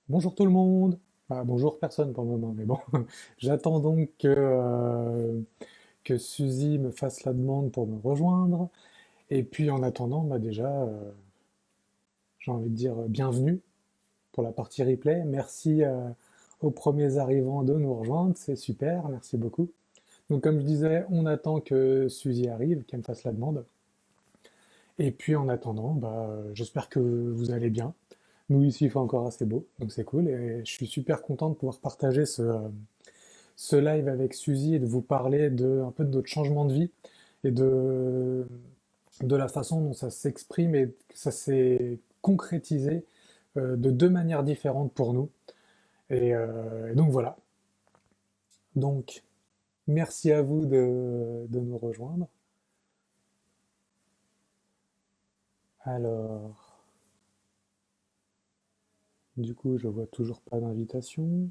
Bonjour tout le monde. Bonjour personne pour le moment, mais bon. J'attends donc que Suzy me fasse la demande pour me rejoindre. Et puis en attendant, déjà, j'ai envie de dire bienvenue pour la partie replay. Merci aux premiers arrivants de nous rejoindre, c'est super, merci beaucoup. Donc comme je disais, on attend que Suzy arrive, qu'elle me fasse la demande. Et puis en attendant, j'espère que vous allez bien. Nous ici, il fait encore assez beau, donc c'est cool. Et je suis super content de pouvoir partager ce live avec Suzy et de vous parler un peu de notre changement de vie et de la façon dont ça s'exprime et que ça s'est concrétisé de deux manières différentes pour nous. Et donc voilà. Donc, merci à vous de nous rejoindre. Alors, du coup, je vois toujours pas d'invitation.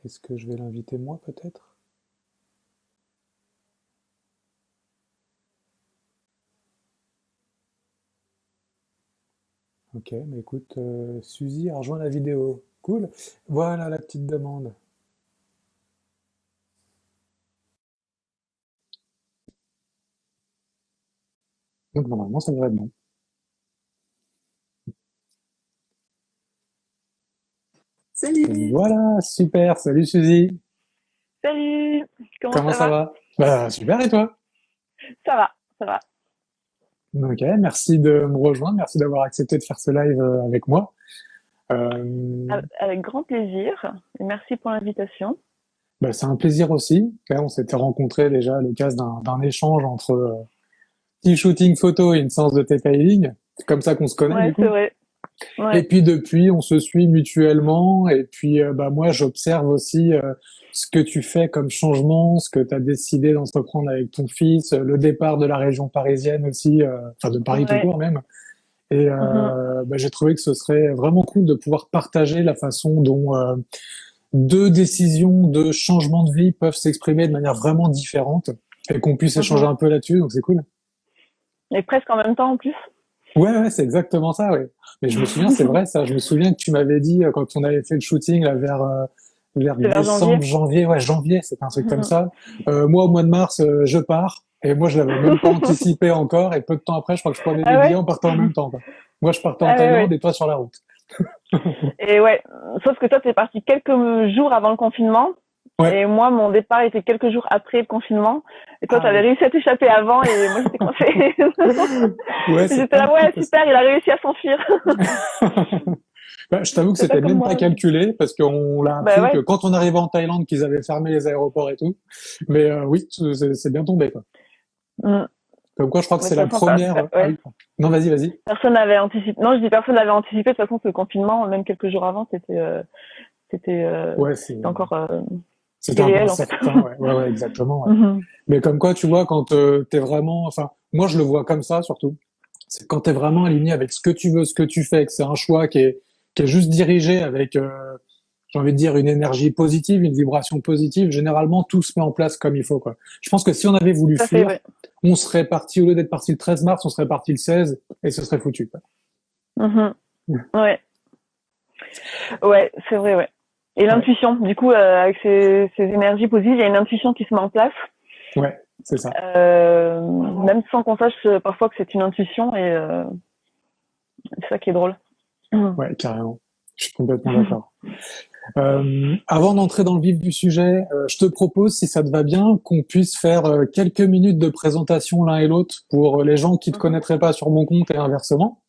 Est-ce que je vais l'inviter moi peut-être? Ok, mais écoute, Suzy a rejoint la vidéo. Cool. Voilà la petite demande. Donc normalement, ça devrait être bon. Salut, Voilà, super. Salut Suzy. salut, comment Comment ça ça va? va? Bah super, et toi? Ça va, ça va. Ok, merci de me rejoindre. Merci d'avoir accepté de faire ce live avec moi. Euh, Avec grand plaisir et merci pour l'invitation. c'est un plaisir aussi. Là, on s'était rencontrés déjà à l'occasion d'un échange entre petit shooting photo et une séance de detailing. C'est comme ça qu'on se connaît Ouais, du c'est coup. vrai. Et Ouais. puis depuis, on se suit mutuellement. Et puis, moi, j'observe aussi ce que tu fais comme changement, ce que tu as décidé d'entreprendre avec ton fils, le départ de la région parisienne aussi, enfin de Paris tout Ouais. court même. Et Mhm. j'ai trouvé que ce serait vraiment cool de pouvoir partager la façon dont deux décisions de changement de vie peuvent s'exprimer de manière vraiment différente et qu'on puisse échanger Mhm. un peu là-dessus. Donc c'est cool. Et presque en même temps en plus. Ouais, c'est exactement ça, ouais. Mais je me souviens, c'est vrai, ça. Je me souviens que tu m'avais dit quand on avait fait le shooting là, vers C'est vers janvier. décembre, janvier, ouais, janvier, c'est un truc comme Mhm. ça. Moi, au mois de mars, je pars. Et moi, je l'avais même pas anticipé encore. Et peu de temps après, je crois que je prenais Ah les billets, ouais? on partait en même temps, quoi. Moi, je partais en Ah ouais, Thaïlande ouais. et toi sur la route. Et ouais, sauf que toi, t'es parti quelques jours avant le confinement. Ouais. Et moi, mon départ était quelques jours après le confinement. Et toi, Ah t'avais oui. réussi à t'échapper avant et moi, j'étais coincée. Ouais, Et c'est j'étais pas là, fou ouais, parce que super, il a réussi à s'enfuir. je t'avoue que C'est pas c'était comme même pas moi. calculé parce qu'on l'a Bah appris que ouais. quand on arrivait en Thaïlande qu'ils avaient fermé les aéroports et tout. Mais oui, c'est bien tombé, quoi. Mm. Comme quoi, je crois que Mais de c'est toute la façon, première. Ah ouais. oui. Non, vas-y, vas-y. Personne n'avait anticipé. Non, je dis personne n'avait anticipé. De toute façon, ce confinement, même quelques jours avant, Ouais, c'était encore, c'était un peu irréel en fait. incertain. Ouais, ouais, ouais, exactement. Ouais. Mhm. Mais comme quoi, tu vois, quand t'es vraiment, enfin, moi, je le vois comme ça surtout. C'est quand t'es vraiment aligné avec ce que tu veux, ce que tu fais, que c'est un choix qui est juste dirigé avec, j'ai envie de dire, une énergie positive, une vibration positive. Généralement, tout se met en place comme il faut, quoi. Je pense que si on avait voulu Tout à fait, fuir, ouais. on serait parti, au lieu d'être parti le 13 mars, on serait parti le 16 et ce serait foutu, quoi. Mhm. Ouais, ouais, c'est vrai, ouais. Et Ouais, l'intuition, du coup, avec ces énergies positives, il y a une intuition qui se met en place, ouais, c'est ça. même sans qu'on sache parfois que c'est une intuition, et c'est ça qui est drôle. Ouais, carrément. Je suis complètement d'accord. Avant d'entrer dans le vif du sujet, je te propose, si ça te va bien, qu'on puisse faire quelques minutes de présentation l'un et l'autre pour les gens qui te Mhm. connaîtraient pas sur mon compte et inversement.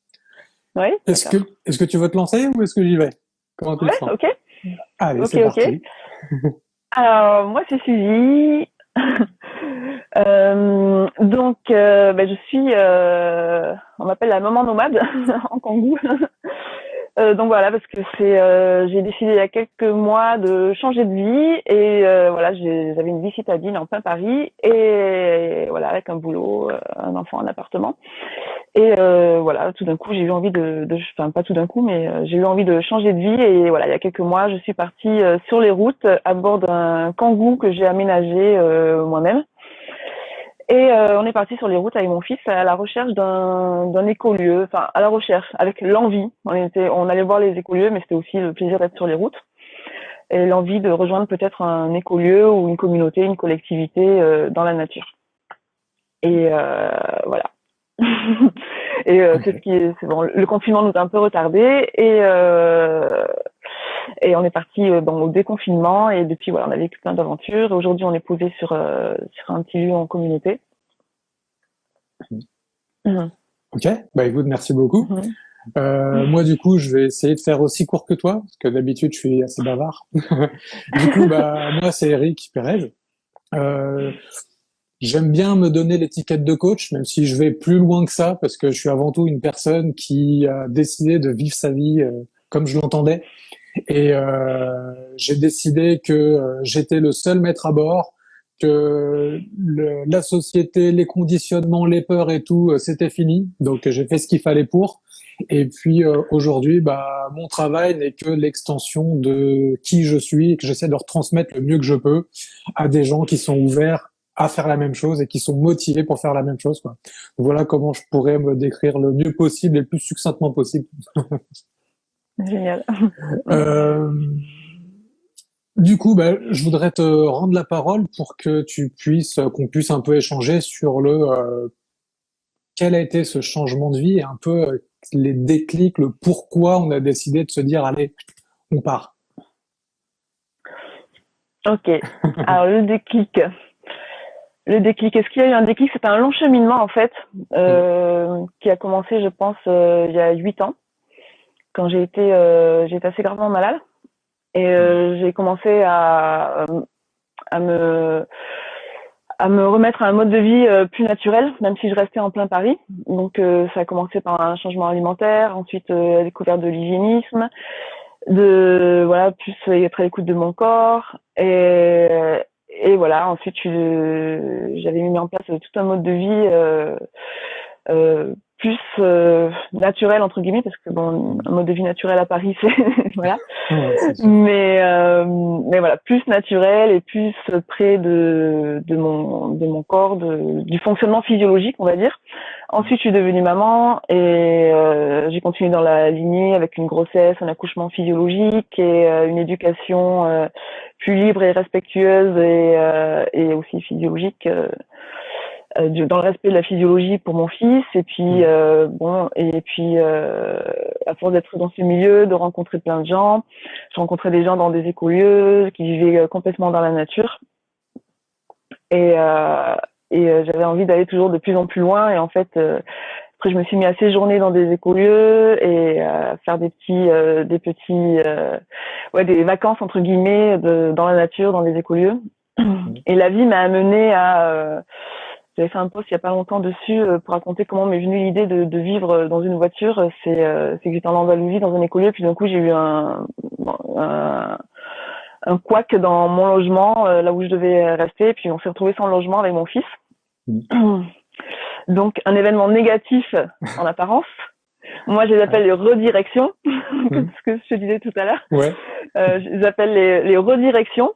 Ouais, Est-ce que, d'accord. est-ce que tu veux te lancer ou est-ce que j'y vais? Comment tu le Ouais, sens? ok, Allez, ok, c'est ok. parti. Alors, moi, c'est Suzy. Je suis, on m'appelle la maman nomade en Kangoo. Donc voilà, parce que j'ai décidé il y a quelques mois de changer de vie et voilà, j'avais une vie citadine en plein Paris et voilà, avec un boulot, un enfant, un appartement. Et voilà, tout d'un coup, j'ai eu envie enfin pas tout d'un coup, mais j'ai eu envie de changer de vie et voilà, il y a quelques mois, je suis partie sur les routes à bord d'un Kangoo que j'ai aménagé moi-même. Et on est parti sur les routes avec mon fils à la recherche d'un écolieu, enfin à la recherche, avec l'envie. On allait voir les écolieux, mais c'était aussi le plaisir d'être sur les routes et l'envie de rejoindre peut-être un écolieu ou une communauté, une collectivité dans la nature. Et voilà. Et c'est ce Ok. qui est, c'est bon, le confinement nous a un peu retardé et on est parti au déconfinement et depuis voilà on a vécu plein d'aventures. Aujourd'hui on est posé sur un petit lieu en communauté. Mhm. Ok, bah écoute, merci beaucoup. Mhm. Moi, du coup, je vais essayer de faire aussi court que toi, parce que d'habitude, je suis assez bavard. Du coup, bah, moi, c'est Eric Pérez. Euh, J'aime bien me donner l'étiquette de coach, même si je vais plus loin que ça, parce que je suis avant tout une personne qui a décidé de vivre sa vie comme je l'entendais. Et j'ai décidé que j'étais le seul maître à bord, que la société, les conditionnements, les peurs et tout, c'était fini. Donc j'ai fait ce qu'il fallait pour. Et puis aujourd'hui, bah, mon travail n'est que l'extension de qui je suis et que j'essaie de leur transmettre le mieux que je peux à des gens qui sont ouverts à faire la même chose et qui sont motivés pour faire la même chose, quoi. Voilà comment je pourrais me décrire le mieux possible et le plus succinctement possible. Génial. Euh, du coup, bah, je voudrais te rendre la parole pour que qu'on puisse un peu échanger sur quel a été ce changement de vie et un peu les déclics, le pourquoi on a décidé de se dire, allez, on part. Ok. Alors le déclic. Le déclic. Est-ce qu'il y a eu un déclic? C'était un long cheminement en fait Mm. qui a commencé, je pense, il y a 8 ans, quand j'ai été assez gravement malade et Mm. j'ai commencé à me à me remettre à un mode de vie plus naturel, même si je restais en plein Paris. Donc ça a commencé par un changement alimentaire, ensuite la découverte de l'hygiénisme, de voilà plus être à l'écoute de mon corps et voilà ensuite j'avais mis en place tout un mode de vie plus naturel entre guillemets parce que bon un mode de vie naturel à Paris c'est voilà Ouais, c'est sûr. mais voilà plus naturel et plus près de mon corps du fonctionnement physiologique on va dire. Ensuite je suis devenue maman et j'ai continué dans la lignée avec une grossesse, un accouchement physiologique et une éducation plus libre et respectueuse et aussi physiologique dans le respect de la physiologie pour mon fils et puis Mm. à force d'être dans ce milieu, de rencontrer plein de gens, je rencontrais des gens dans des écolieux qui vivaient complètement dans la nature et j'avais envie d'aller toujours de plus en plus loin et en fait après je me suis mis à séjourner dans des écolieux et à faire des vacances entre guillemets dans la nature dans des écolieux Mm. et la vie m'a amené à j'avais fait un post il y a pas longtemps dessus pour raconter comment m'est venue l'idée de vivre dans une voiture. C'est que j'étais en Andalousie dans un écolieu, puis d'un coup j'ai eu un, un couac dans mon logement, là où je devais rester, puis on s'est retrouvé sans logement avec mon fils. Mm. Donc un événement négatif en apparence. Moi je les Ouais. appelle les redirections, Mm. ce que je te disais tout à l'heure. Ouais. Je les appelle les redirections.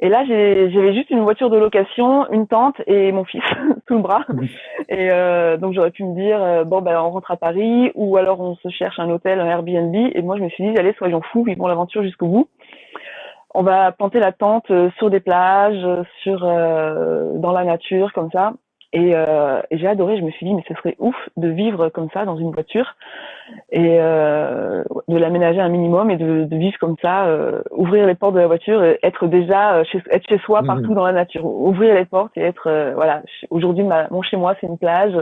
Et là, j'avais juste une voiture de location, une tente et mon fils sous le bras. Mm. Et donc j'aurais pu me dire bon ben on rentre à Paris ou alors on se cherche un hôtel, un Airbnb. Et moi je me suis dit allez soyons fous, vivons l'aventure jusqu'au bout. On va planter la tente sur des plages, dans la nature comme ça. Et j'ai adoré. Je me suis dit mais ce serait ouf de vivre comme ça dans une voiture et de l'aménager un minimum et de vivre comme ça, ouvrir les portes de la voiture, être déjà être chez soi Mm. partout dans la nature, ouvrir les portes et être voilà. Aujourd'hui mon chez moi c'est une plage,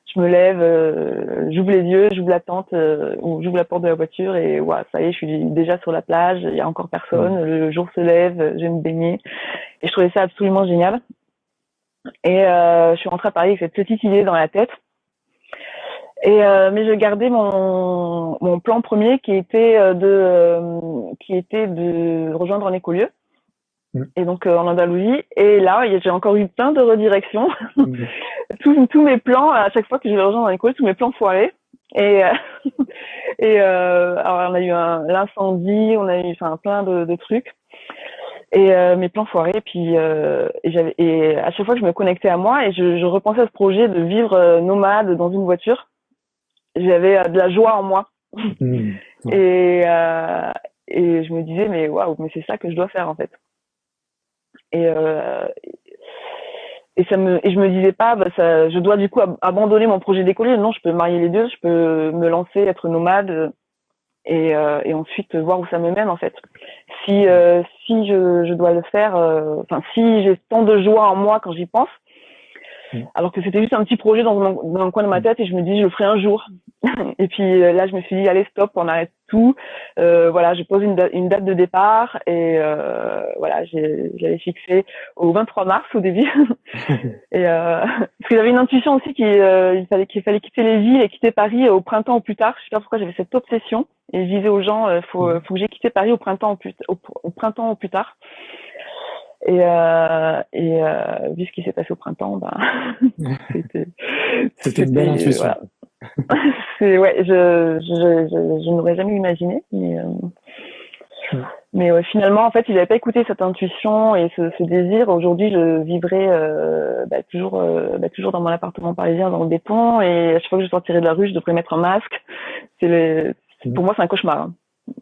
je me lève, j'ouvre les yeux, j'ouvre la tente ou j'ouvre la porte de la voiture et voilà, ça y est, je suis déjà sur la plage, il y a encore Mm. personne, le jour se lève, je vais me baigner et je trouvais ça absolument génial. Et je suis rentrée à Paris avec cette petite idée dans la tête. Et mais je gardais mon plan premier qui était de rejoindre un écolieu Mm. et donc en Andalousie et là j'ai encore eu plein de redirections Mm. tous mes plans à chaque fois que je vais rejoindre un écolieu tous mes plans foirés et alors on a eu l'incendie on a eu enfin plein de trucs et mes plans foirés. Et à chaque fois que je me connectais à moi et je repensais à ce projet de vivre nomade dans une voiture, j'avais de la joie en moi. Hmm. Ouais. Et, euh, et je me disais, mais waouh, mais c'est ça que je dois faire en fait. Et, euh, et je me disais pas, bah, ça, je dois du coup abandonner mon projet d'écolier. Non, je peux marier les deux, je peux me lancer, être nomade et ensuite voir où ça me mène en fait. Si je dois le faire, enfin si j'ai tant de joie en moi quand j'y pense, Hmm. alors que c'était juste un petit projet dans un coin de ma tête et je me dis je le ferai un jour. Et puis là je me suis dit allez stop, on arrête tout. Voilà, je pose une date de départ et voilà, j'avais fixé au 23 mars au début. Et parce que j'avais une intuition aussi qu'il fallait quitter les villes et quitter Paris au printemps ou plus tard. Je sais pas pourquoi j'avais cette obsession et je disais aux gens faut que j'ai quitté Paris au printemps ou plus tard. Vu ce qui s'est passé au printemps, bah c'était C'était une belle intuition. voilà. C'est ouais, je n'aurais jamais imaginé, Hmm. mais ouais, finalement en fait, il n'avait pas écouté cette intuition et ce désir. Aujourd'hui, je vivrais toujours dans mon appartement parisien dans le béton et à chaque fois que je sortirais de la rue, je devrais mettre un masque. Hmm. Pour moi, c'est un cauchemar. Hein.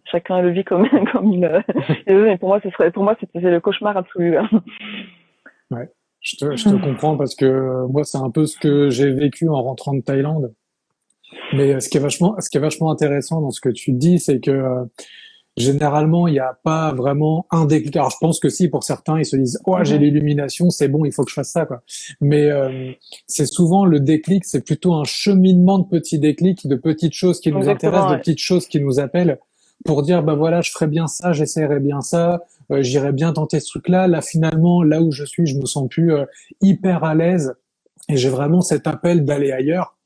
Chacun le vit comme comme mais pour moi c'était le cauchemar absolu. Ouais. Je te comprends parce que moi, c'est un peu ce que j'ai vécu en rentrant de Thaïlande. Mais ce qui est vachement intéressant dans ce que tu dis, c'est que généralement, il n'y a pas vraiment un déclic. Alors, je pense que si, pour certains, ils se disent, oh, j'ai Mhm. l'illumination, c'est bon, il faut que je fasse ça, quoi. Mais c'est souvent le déclic, c'est plutôt un cheminement de petits déclics, de petites choses qui nous intéressent, Exactement. de Ouais. petites choses qui nous appellent, pour dire, bah voilà, je ferais bien ça, j'essaierais bien ça, j'irais bien tenter ce truc-là. Là, finalement, là où je suis, je me sens plus hyper à l'aise, et j'ai vraiment cet appel d'aller ailleurs.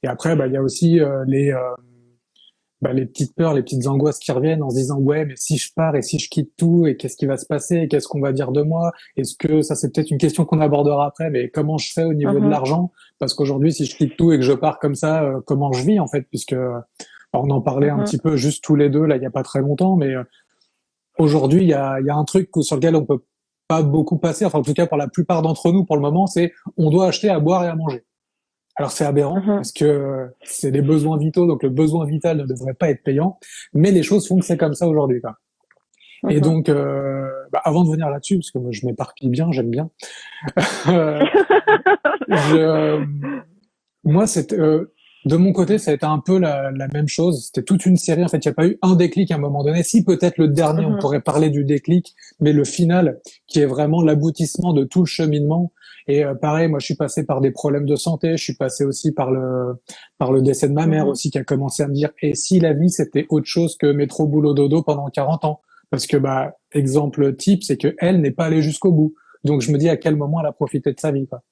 Et après, bah, il y a aussi les petites peurs, les petites angoisses qui reviennent en se disant ouais, mais si je pars et si je quitte tout et qu'est-ce qui va se passer et qu'est-ce qu'on va dire de moi? Est-ce que ça c'est peut-être une question qu'on abordera après, mais comment je fais au niveau de Mhm. l'argent? Parce qu'aujourd'hui, si je quitte tout et que je pars comme ça, comment je vis en fait? Puisque on en parlait un Mhm. petit peu juste tous les deux là, il y a pas très longtemps, mais aujourd'hui, il y a un truc sur lequel on peut pas beaucoup passer, enfin en tout cas pour la plupart d'entre nous pour le moment, c'est on doit acheter à boire et à manger. Alors c'est aberrant Mhm. parce que c'est des besoins vitaux, donc le besoin vital ne devrait pas être payant, mais les choses font que c'est comme ça aujourd'hui, quoi. Et Mhm. donc, avant de venir là-dessus, parce que moi, je m'éparpille bien, j'aime bien, euh, je, moi, de mon côté, ça a été un peu la même chose. C'était toute une série. En fait, il n'y a pas eu un déclic à un moment donné. Si peut-être le dernier, on Mhm. pourrait parler du déclic, mais le final, qui est vraiment l'aboutissement de tout le cheminement. Et pareil, moi, je suis passé par des problèmes de santé. Je suis passé aussi par le décès de ma mère Mhm. aussi, qui a commencé à me dire, et si la vie c'était autre chose que métro boulot dodo pendant 40 ans? Parce que bah, exemple type, c'est que elle n'est pas allée jusqu'au bout. Donc je me dis à quel moment elle a profité de sa vie, quoi.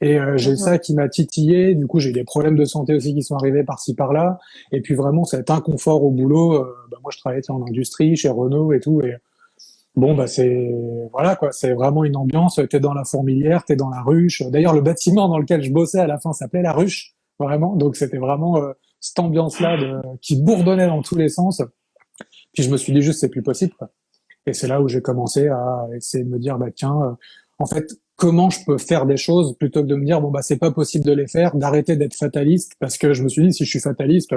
Et j'ai Mhm. ça qui m'a titillé. Du coup, j'ai eu des problèmes de santé aussi qui sont arrivés par-ci par-là. Et puis vraiment, cet inconfort au boulot. Bah, moi, je travaillais en industrie chez Renault et tout. Et bon, bah c'est voilà quoi. C'est vraiment une ambiance. T'es dans la fourmilière, t'es dans la ruche. D'ailleurs, le bâtiment dans lequel je bossais à la fin s'appelait la ruche, vraiment. Donc c'était vraiment cette ambiance-là qui bourdonnait dans tous les sens. Puis je me suis dit juste, c'est plus possible, quoi. Et c'est là où j'ai commencé à essayer de me dire, bah tiens, en fait, comment je peux faire des choses plutôt que de me dire, bon bah c'est pas possible de les faire, d'arrêter d'être fataliste, parce que je me suis dit, si je suis fataliste,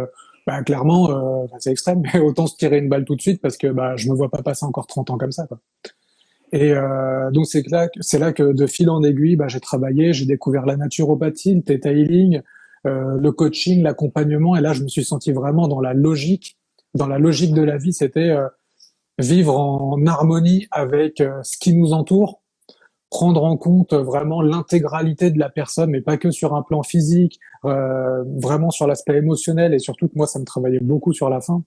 bah clairement, c'est extrême, mais autant se tirer une balle tout de suite, parce que bah je me vois pas passer encore 30 ans comme ça, quoi. Et donc c'est là que de fil en aiguille, bah, j'ai travaillé, j'ai découvert la naturopathie, le theta healing, le coaching, l'accompagnement, et là je me suis senti vraiment dans la logique de la vie, c'était vivre en harmonie avec ce qui nous entoure, prendre en compte vraiment l'intégralité de la personne, mais pas que sur un plan physique, vraiment sur l'aspect émotionnel et surtout que moi, ça me travaillait beaucoup sur la fin.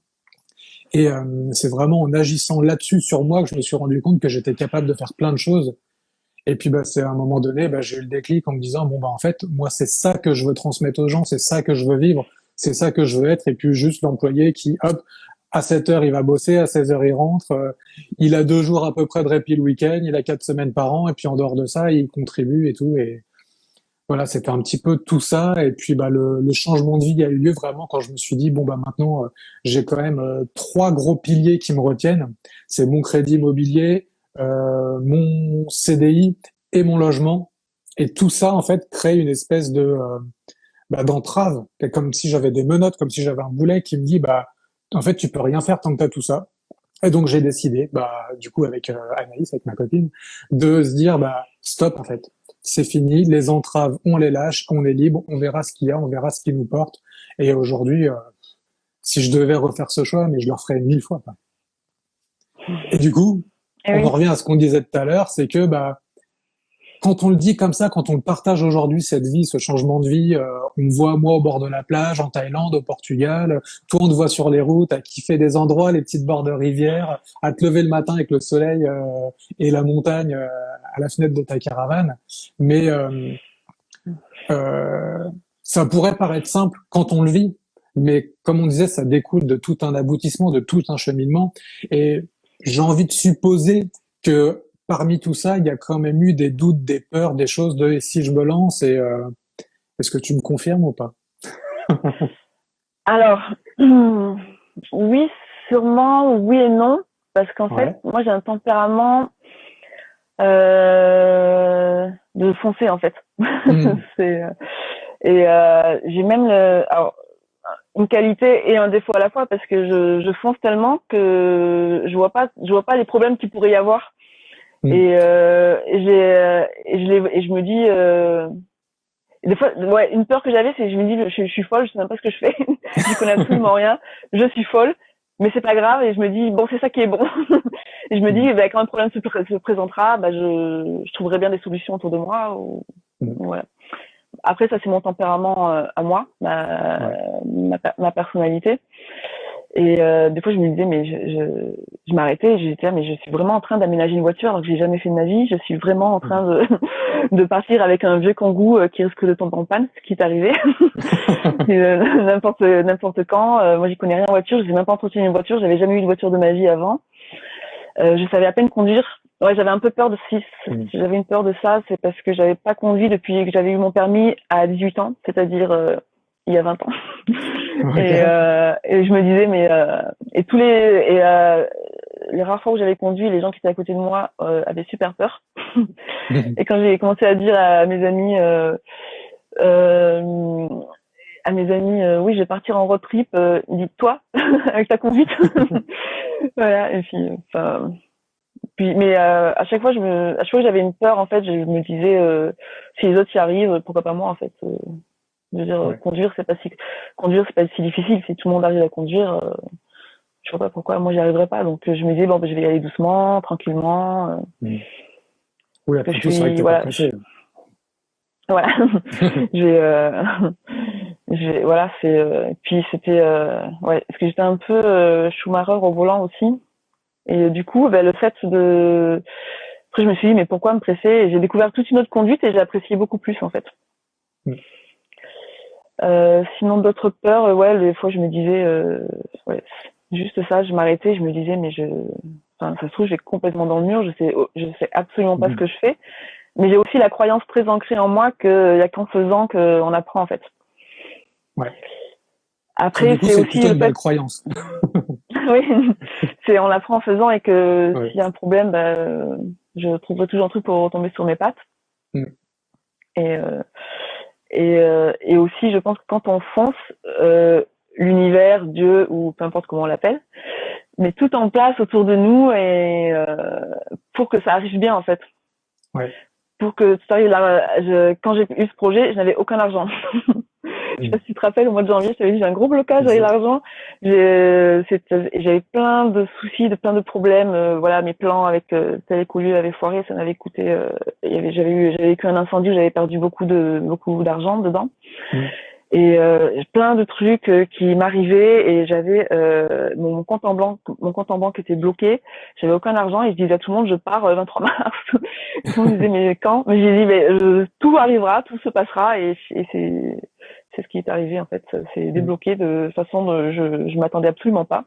Et c'est vraiment en agissant là-dessus sur moi que je me suis rendu compte que j'étais capable de faire plein de choses. Et puis bah, c'est à un moment donné, bah, j'ai eu le déclic en me disant bon bah en fait moi c'est ça que je veux transmettre aux gens, c'est ça que je veux vivre, c'est ça que je veux être et puis juste l'employé qui hop à 7 heures il va bosser, à 16 heures il rentre, il a 2 jours à peu près de répit le week-end, il a 4 semaines par an et puis en dehors de ça il contribue et tout et voilà c'était un petit peu tout ça et puis bah le changement de vie a eu lieu vraiment quand je me suis dit bon bah maintenant j'ai quand même trois gros piliers qui me retiennent, c'est mon crédit immobilier, mon CDI et mon logement. Et tout ça, en fait, crée une espèce de d'entrave. C'est comme si j'avais des menottes, comme si j'avais un boulet qui me dit, bah, en fait, tu peux rien faire tant que t'as tout ça. Et donc, j'ai décidé, bah, du coup, avec Anaïs, avec ma copine, de se dire, bah, stop, en fait. C'est fini, les entraves, on les lâche, on est libre, on verra ce qu'il y a, on verra ce qui nous porte. Et aujourd'hui, si je devais refaire ce choix, mais je le referais 1000 fois, quoi. Et du coup, Eh on en oui. revient à ce qu'on disait tout à l'heure, c'est que, bah, quand on le dit comme ça, quand on le partage aujourd'hui, cette vie, ce changement de vie, on me voit moi au bord de la plage, en Thaïlande, au Portugal, toi on te voit sur les routes, à kiffer des endroits, les petites bords de rivière, à te lever le matin avec le soleil et la montagne à la fenêtre de ta caravane. Mais euh, ça pourrait paraître simple quand on le vit, mais comme on disait, ça découle de tout un aboutissement, de tout un cheminement. Et j'ai envie de supposer que parmi tout ça, il y a quand même eu des doutes, des peurs, des choses de et si je me lance et est-ce que tu me confirmes ou pas? Alors, oui, sûrement, oui et non, parce qu'en fait, Ouais. moi j'ai un tempérament de foncer en fait. Hmm. c'est j'ai même alors, une qualité et un défaut à la fois parce que je fonce tellement que je vois pas les problèmes qu'il pourrait y avoir Hmm. et je me dis des fois ouais une peur que j'avais c'est que je me dis je suis folle, je sais même pas ce que je fais. J'y connais absolument rien, je suis folle, mais c'est pas grave et je me dis bon c'est ça qui est bon. Et je me Hmm. dis bah, quand un problème se présentera bah je trouverai bien des solutions autour de moi ou Hmm. voilà. Après ça c'est mon tempérament à moi, Ouais. ma personnalité. Et des fois, je me disais, mais je m'arrêtais et j'étais là, mais je suis vraiment en train d'aménager une voiture alors que j'ai jamais fait de ma vie. Je suis vraiment en Hmm. train de partir avec un vieux Kangoo qui risque de tomber en panne, ce qui est arrivé. N'importe quand. Moi, j'y connais rien en voiture. Je sais même pas entretenir une voiture. J'avais jamais eu de voiture de ma vie avant. Je savais à peine conduire. Ouais, j'avais un peu peur de si Hmm. j'avais une peur de ça, c'est parce que j'avais pas conduit depuis que j'avais eu mon permis à 18 ans, c'est-à-dire il y a 20 ans. Ok. Et je me disais mais et les rares fois où j'avais conduit, les gens qui étaient à côté de moi avaient super peur. Hmm. Et quand j'ai commencé à dire euh, à mes amis oui, je vais partir en road trip, ils disent toi avec ta conduite. Voilà, et puis enfin mais à chaque fois à chaque fois que j'avais une peur en fait, je me disais si les autres y arrivent, pourquoi pas moi en fait. Je veux dire Ouais. conduire c'est pas si difficile si tout le monde arrive à conduire. Je vois pas pourquoi moi j'y arriverais pas. Donc je me disais bon, je vais y aller doucement, tranquillement, Hmm. Oui, que je après tout, c'est vrai que suis t'es pas voilà, pressé. voilà. je vais, voilà, c'est puis c'était ouais, parce que j'étais un peu Schumacher au volant aussi. Et du coup, le fait de après je me suis dit mais pourquoi me presser? Et j'ai découvert toute une autre conduite et j'ai apprécié beaucoup plus en fait. Hmm. Sinon d'autres peurs, ouais, des fois je me disais ouais, juste ça, je m'arrêtais, je me disais mais enfin, ça se trouve j'ai complètement dans le mur, je sais absolument pas ce Hmm. que je fais, mais j'ai aussi la croyance très ancrée en moi qu'il y a qu'en faisant qu'on apprend en fait. Ouais. Ça, du Après coup, c'est c'est aussi plutôt le une belle fait, croyance. oui, c'est on apprend en faisant et que Ouais. s'il y a un problème, je trouverai toujours un truc pour retomber sur mes pattes. Hmm. Et et aussi je pense que quand on fonce, l'univers, Dieu ou peu importe comment on l'appelle, met tout en place autour de nous et pour que ça arrive bien en fait. Ouais. Pour que ça arrive là, quand j'ai eu ce projet, je n'avais aucun argent. Je sais Hmm. pas si tu te rappelles, au mois de janvier, je t'avais dit j'ai un gros blocage avec Exact. l'argent. J'avais plein de soucis, plein de problèmes. Voilà, mes plans avec tel écolieu avaient foiré, ça m'avait coûté. J'avais vécu un incendie où j'avais perdu beaucoup d'argent dedans. Hmm. Et plein de trucs qui m'arrivaient et j'avais mon compte en banque était bloqué, j'avais aucun argent et je disais à tout le monde je pars 23 mars. Et tout le monde disait mais quand? Mais j'ai dit mais tout arrivera, tout se passera et c'est ce qui est arrivé en fait, c'est Hmm. débloqué de façon dont je m'attendais absolument pas.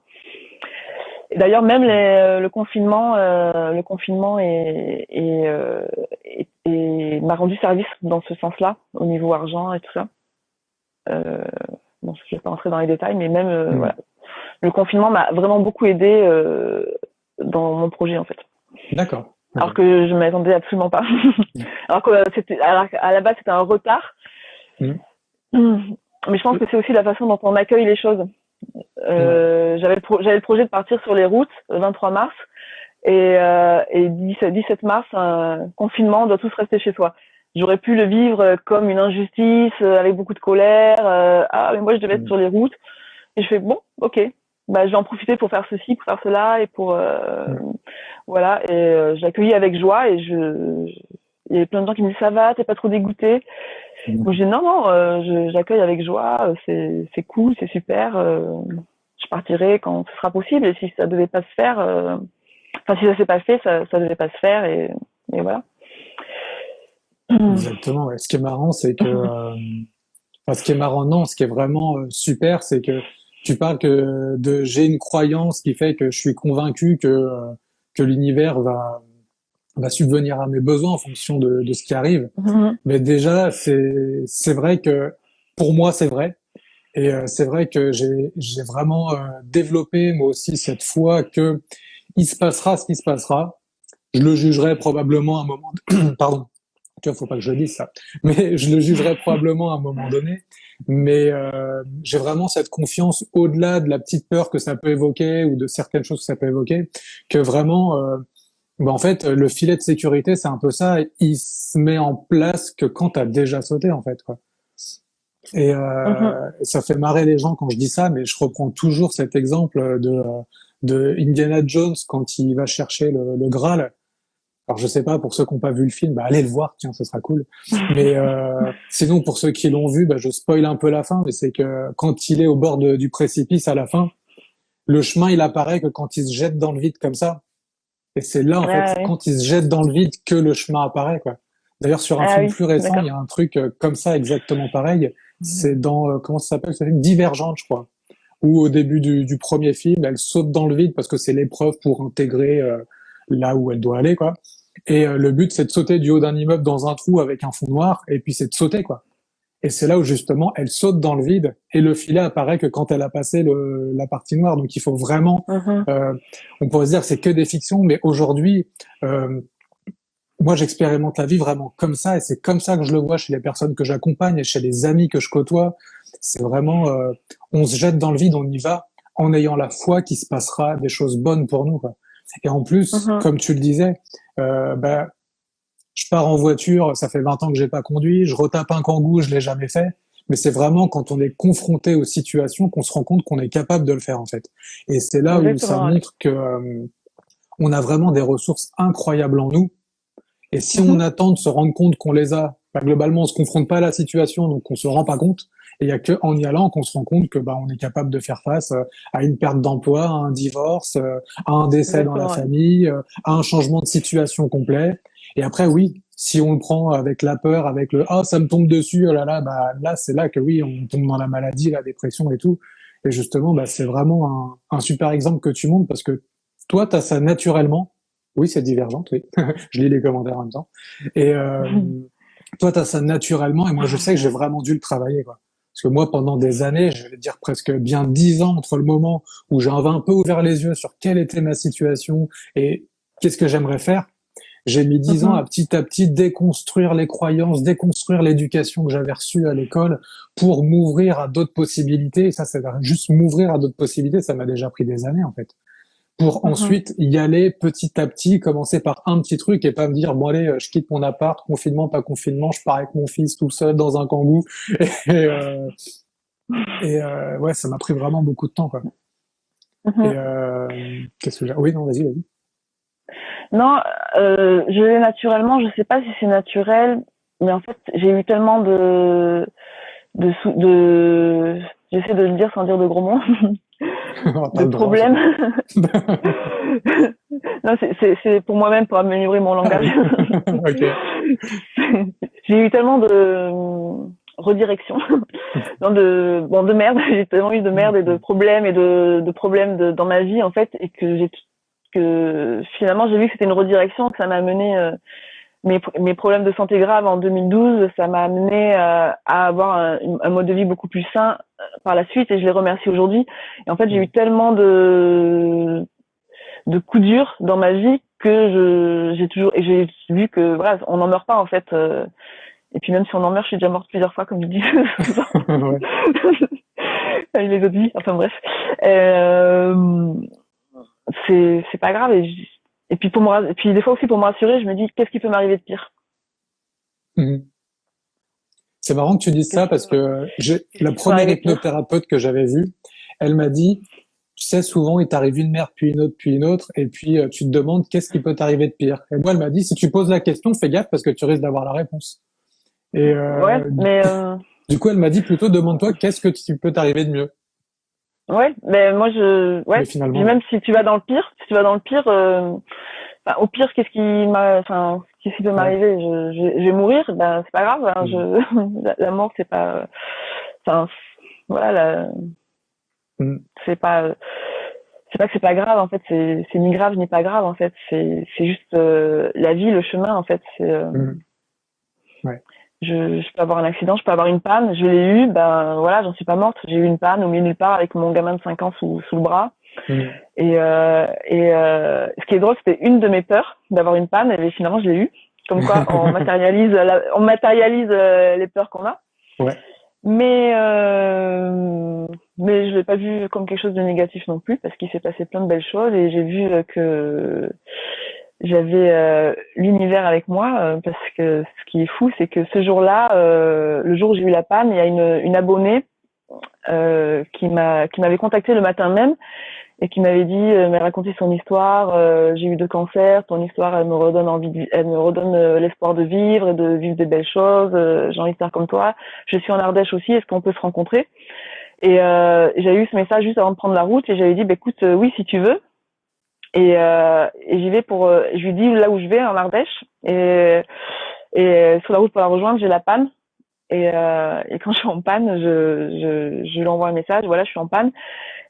Et d'ailleurs même le confinement m'a rendu service dans ce sens-là au niveau argent et tout ça. Euh, bon, je ne vais pas entrer dans les détails, mais même Hmm. voilà, le confinement m'a vraiment beaucoup aidé dans mon projet en fait. D'accord. Ok. alors que je m'attendais absolument pas. Alors que à la base c'était un retard. Mm. Mais je pense que c'est aussi la façon dont on accueille les choses. Ouais. J'avais le projet de partir sur les routes le 23 mars et 17 mars, un confinement, on doit tous rester chez soi. J'aurais pu le vivre comme une injustice, avec beaucoup de colère. Ah, mais moi je devais être Mm. sur les routes. Et je fais bon, ok, bah je vais en profiter pour faire ceci, pour faire cela et pour Mm. voilà. Et j'ai accueilli avec joie et il y avait plein de gens qui me disent ça va, t'es pas trop dégoûté. Moi j'ai dit non non, j'accueille avec joie, c'est cool, c'est super. Je partirai quand ce sera possible et si ça devait pas se faire, enfin si ça s'est pas fait, ça devait pas se faire et voilà. Exactement. Ouais. Ce qui est marrant, c'est que, enfin, ce qui est marrant, non, ce qui est vraiment super, c'est que tu parles j'ai une croyance qui fait que je suis convaincu que l'univers va subvenir à mes besoins en fonction de ce qui arrive. Mais déjà, c'est vrai que pour moi, c'est vrai. Et c'est vrai que j'ai vraiment développé moi aussi cette foi que il se passera ce qui se passera. Je le jugerai probablement à un moment. Pardon, tu vois, faut pas que je dise ça. Mais je le jugerai probablement à un moment donné. Mais j'ai vraiment cette confiance au-delà de la petite peur que ça peut évoquer ou de certaines choses que ça peut évoquer, que vraiment, en fait, le filet de sécurité, c'est un peu ça. Il se met en place que quand tu as déjà sauté, en fait, quoi. Et ça fait marrer les gens quand je dis ça, mais je reprends toujours cet exemple de Indiana Jones quand il va chercher le Graal. Alors je sais pas, pour ceux qui n'ont pas vu le film, bah allez le voir, tiens, ce sera cool. Mais sinon, pour ceux qui l'ont vu, bah, je spoil un peu la fin, mais c'est que quand il est au bord du précipice à la fin, le chemin il apparaît que quand il se jette dans le vide comme ça. Et c'est là, en fait, Ah oui, quand il se jette dans le vide que le chemin apparaît, quoi. D'ailleurs, sur un ah film oui, plus récent, il y d'accord. a un truc comme ça, exactement pareil. C'est dans, comment ça s'appelle? Ça s'appelle Divergente, je crois. Où au début du premier film, elle saute dans le vide parce que c'est l'épreuve pour intégrer là où elle doit aller, quoi. Et le but, c'est de sauter du haut d'un immeuble dans un trou avec un fond noir, et puis c'est de sauter, quoi. Et c'est là où justement elle saute dans le vide et le filet apparaît que quand elle a passé la partie noire. Donc il faut vraiment, Mhm, euh, on pourrait se dire que c'est que des fictions, mais aujourd'hui, euh, moi j'expérimente la vie vraiment comme ça et c'est comme ça que je le vois chez les personnes que j'accompagne et chez les amis que je côtoie. C'est vraiment, on se jette dans le vide, on y va en ayant la foi qu'il se passera des choses bonnes pour nous, quoi. Et en plus, mhm, comme tu le disais, bah, je pars en voiture, ça fait 20 ans que j'ai pas conduit, je retape un Kangoo, je l'ai jamais fait. Mais c'est vraiment quand on est confronté aux situations qu'on se rend compte qu'on est capable de le faire en fait. Et c'est là où ça exactement. Ouais. montre que on a vraiment des ressources incroyables en nous. Et si on Mhm, attend de se rendre compte qu'on les a, bah, globalement on se confronte pas à la situation, donc on se rend pas compte. Et il y a que en y allant qu'on se rend compte que bah on est capable de faire face à une perte d'emploi, à un divorce, à un décès dans la exactement. Ouais. famille, à un changement de situation complet. Et après oui, si on le prend avec la peur, avec le ah ça me tombe dessus, oh là là, bah là c'est là que oui on tombe dans la maladie, la dépression et tout. Et justement bah c'est vraiment un super exemple que tu montres parce que toi tu as ça naturellement. Oui c'est divergent, oui. Je lis les commentaires en même temps. Et toi, tu as ça naturellement, et moi, je sais que j'ai vraiment dû le travailler, quoi. Parce que moi, pendant des années, je vais dire presque bien 10 ans entre le moment où j'avais un peu ouvert les yeux sur quelle était ma situation et qu'est-ce que j'aimerais faire, j'ai mis 10 ans Mhm, à petit déconstruire les croyances, déconstruire l'éducation que j'avais reçue à l'école pour m'ouvrir à d'autres possibilités. Et ça, c'est juste m'ouvrir à d'autres possibilités. Ça m'a déjà pris des années, en fait pour mhm. ensuite y aller petit à petit, commencer par un petit truc et pas me dire bon allez, je quitte mon appart, confinement, pas confinement, je pars avec mon fils tout seul dans un kangou. Et, ouais, ça m'a pris vraiment beaucoup de temps quoi. Et Mhm. qu'est-ce que j'ai? Oui, non, vas-y, vas-y. Non, je l'ai naturellement. Je sais pas si c'est naturel, mais en fait, j'ai eu tellement de, j'essaie de le dire sans dire de gros mots, T'as de le droit, c'est problèmes. pas grave. Non, c'est pour moi-même pour améliorer mon Ah langage. oui, ok. J'ai eu tellement de redirection, non de merde. J'ai tellement eu de merde et de problèmes et de problèmes dans ma vie en fait, et que finalement j'ai vu que c'était une redirection, que ça m'a amené mes problèmes de santé graves en 2012, ça m'a amené à avoir un mode de vie beaucoup plus sain par la suite, et je les remercie aujourd'hui. Et en fait, j'ai eu tellement de coups durs dans ma vie que j'ai vu que voilà, on n'en meurt pas en fait. Et puis même si on en meurt, je suis déjà morte plusieurs fois, comme je dis Ouais. avec les autres vies. Enfin bref, c'est pas grave. Et puis et puis des fois aussi pour me rassurer, je me dis qu'est-ce qui peut m'arriver de pire. Mhm. C'est marrant que tu dises ça parce que Qu'est-ce la qui peut première m'arriver de pire. hypnothérapeute que j'avais vue, elle m'a dit, tu sais, souvent il t'arrive une merde puis une autre, et puis tu te demandes qu'est-ce qui peut t'arriver de pire. Et moi, elle m'a dit, si tu poses la question, fais gaffe parce que tu risques d'avoir la réponse. Et Ouais, mais du coup, elle m'a dit plutôt, demande-toi qu'est-ce que tu peut t'arriver de mieux. ouais, mais moi Mais ouais. Puis finalement, même si tu vas dans le pire, si tu vas dans le pire, enfin, au pire, qu'est-ce qui peut ouais. m'arriver? Je vais mourir, ben c'est pas grave. Hein, Mm. la mort, c'est pas, enfin, voilà, Mm. c'est pas, c'est pas que c'est pas grave. En fait, c'est ni grave ni pas grave. En fait, c'est juste la vie, le chemin. En fait, Mm. Ouais. je peux avoir un accident, je peux avoir une panne. Je l'ai eu, ben voilà, j'en suis pas morte. J'ai eu une panne au milieu de nulle part avec mon gamin de 5 ans sous le bras. Mm. Ce qui est drôle, c'était une de mes peurs d'avoir une panne, et finalement je l'ai eu. Comme quoi, on matérialise les peurs qu'on a. Ouais. Mais je l'ai pas vu comme quelque chose de négatif non plus, parce qu'il s'est passé plein de belles choses et j'ai vu que j'avais l'univers avec moi, parce que ce qui est fou, c'est que ce jour-là, le jour où j'ai eu la panne, il y a une abonnée qui m'avait contacté le matin même et qui m'avait dit, m'a raconté son histoire. J'ai eu 2 cancers. Ton histoire, elle me redonne elle me redonne l'espoir de vivre et de vivre des belles choses. J'ai envie de faire comme toi. Je suis en Ardèche aussi. Est-ce qu'on peut se rencontrer? Et j'avais eu ce message juste avant de prendre la route et j'avais dit, bah, écoute, oui, si tu veux. Et j'y vais je lui dis là où je vais en Ardèche et sur la route pour la rejoindre, j'ai la panne. Et quand je suis en panne, je lui envoie un message. Voilà, je suis en panne.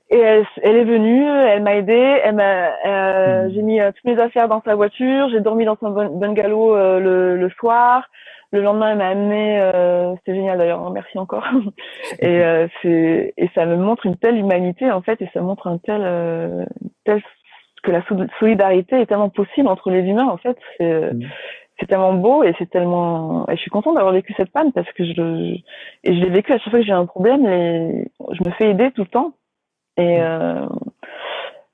Et elle est venue, elle m'a aidée, j'ai Mm. mis toutes mes affaires dans sa voiture, j'ai dormi dans son bungalow le soir. Le lendemain, elle m'a amené, c'était génial d'ailleurs, hein, merci encore. Et ça me montre une telle humanité en fait, et ça montre tel que la solidarité est tellement possible entre les humains en fait. Mm. C'est tellement beau et et je suis contente d'avoir vécu cette panne parce que et je l'ai vécu à chaque fois que j'ai un problème et je me fais aider tout le temps. Et, Mm. euh,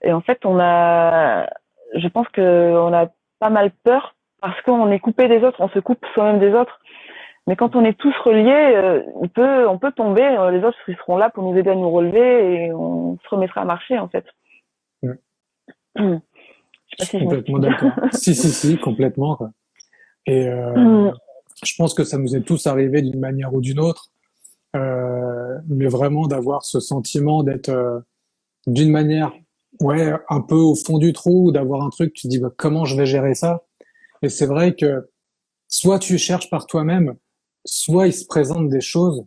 et en fait, je pense qu'on a pas mal peur parce qu'on est coupé des autres, on se coupe soi-même des autres. Mais quand on est tous reliés, on peut tomber, les autres ils seront là pour nous aider à nous relever et on se remettra à marcher en fait. Mm. Je sais Je pas suis si je complètement m'explique. d'accord. Si, si, si, complètement, quoi. Et je pense que ça nous est tous arrivé d'une manière ou d'une autre, mais vraiment d'avoir ce sentiment d'être d'une manière, ouais, un peu au fond du trou, ou d'avoir un truc, tu te dis bah, comment je vais gérer ça. Et c'est vrai que soit tu cherches par toi-même, soit il se présente des choses.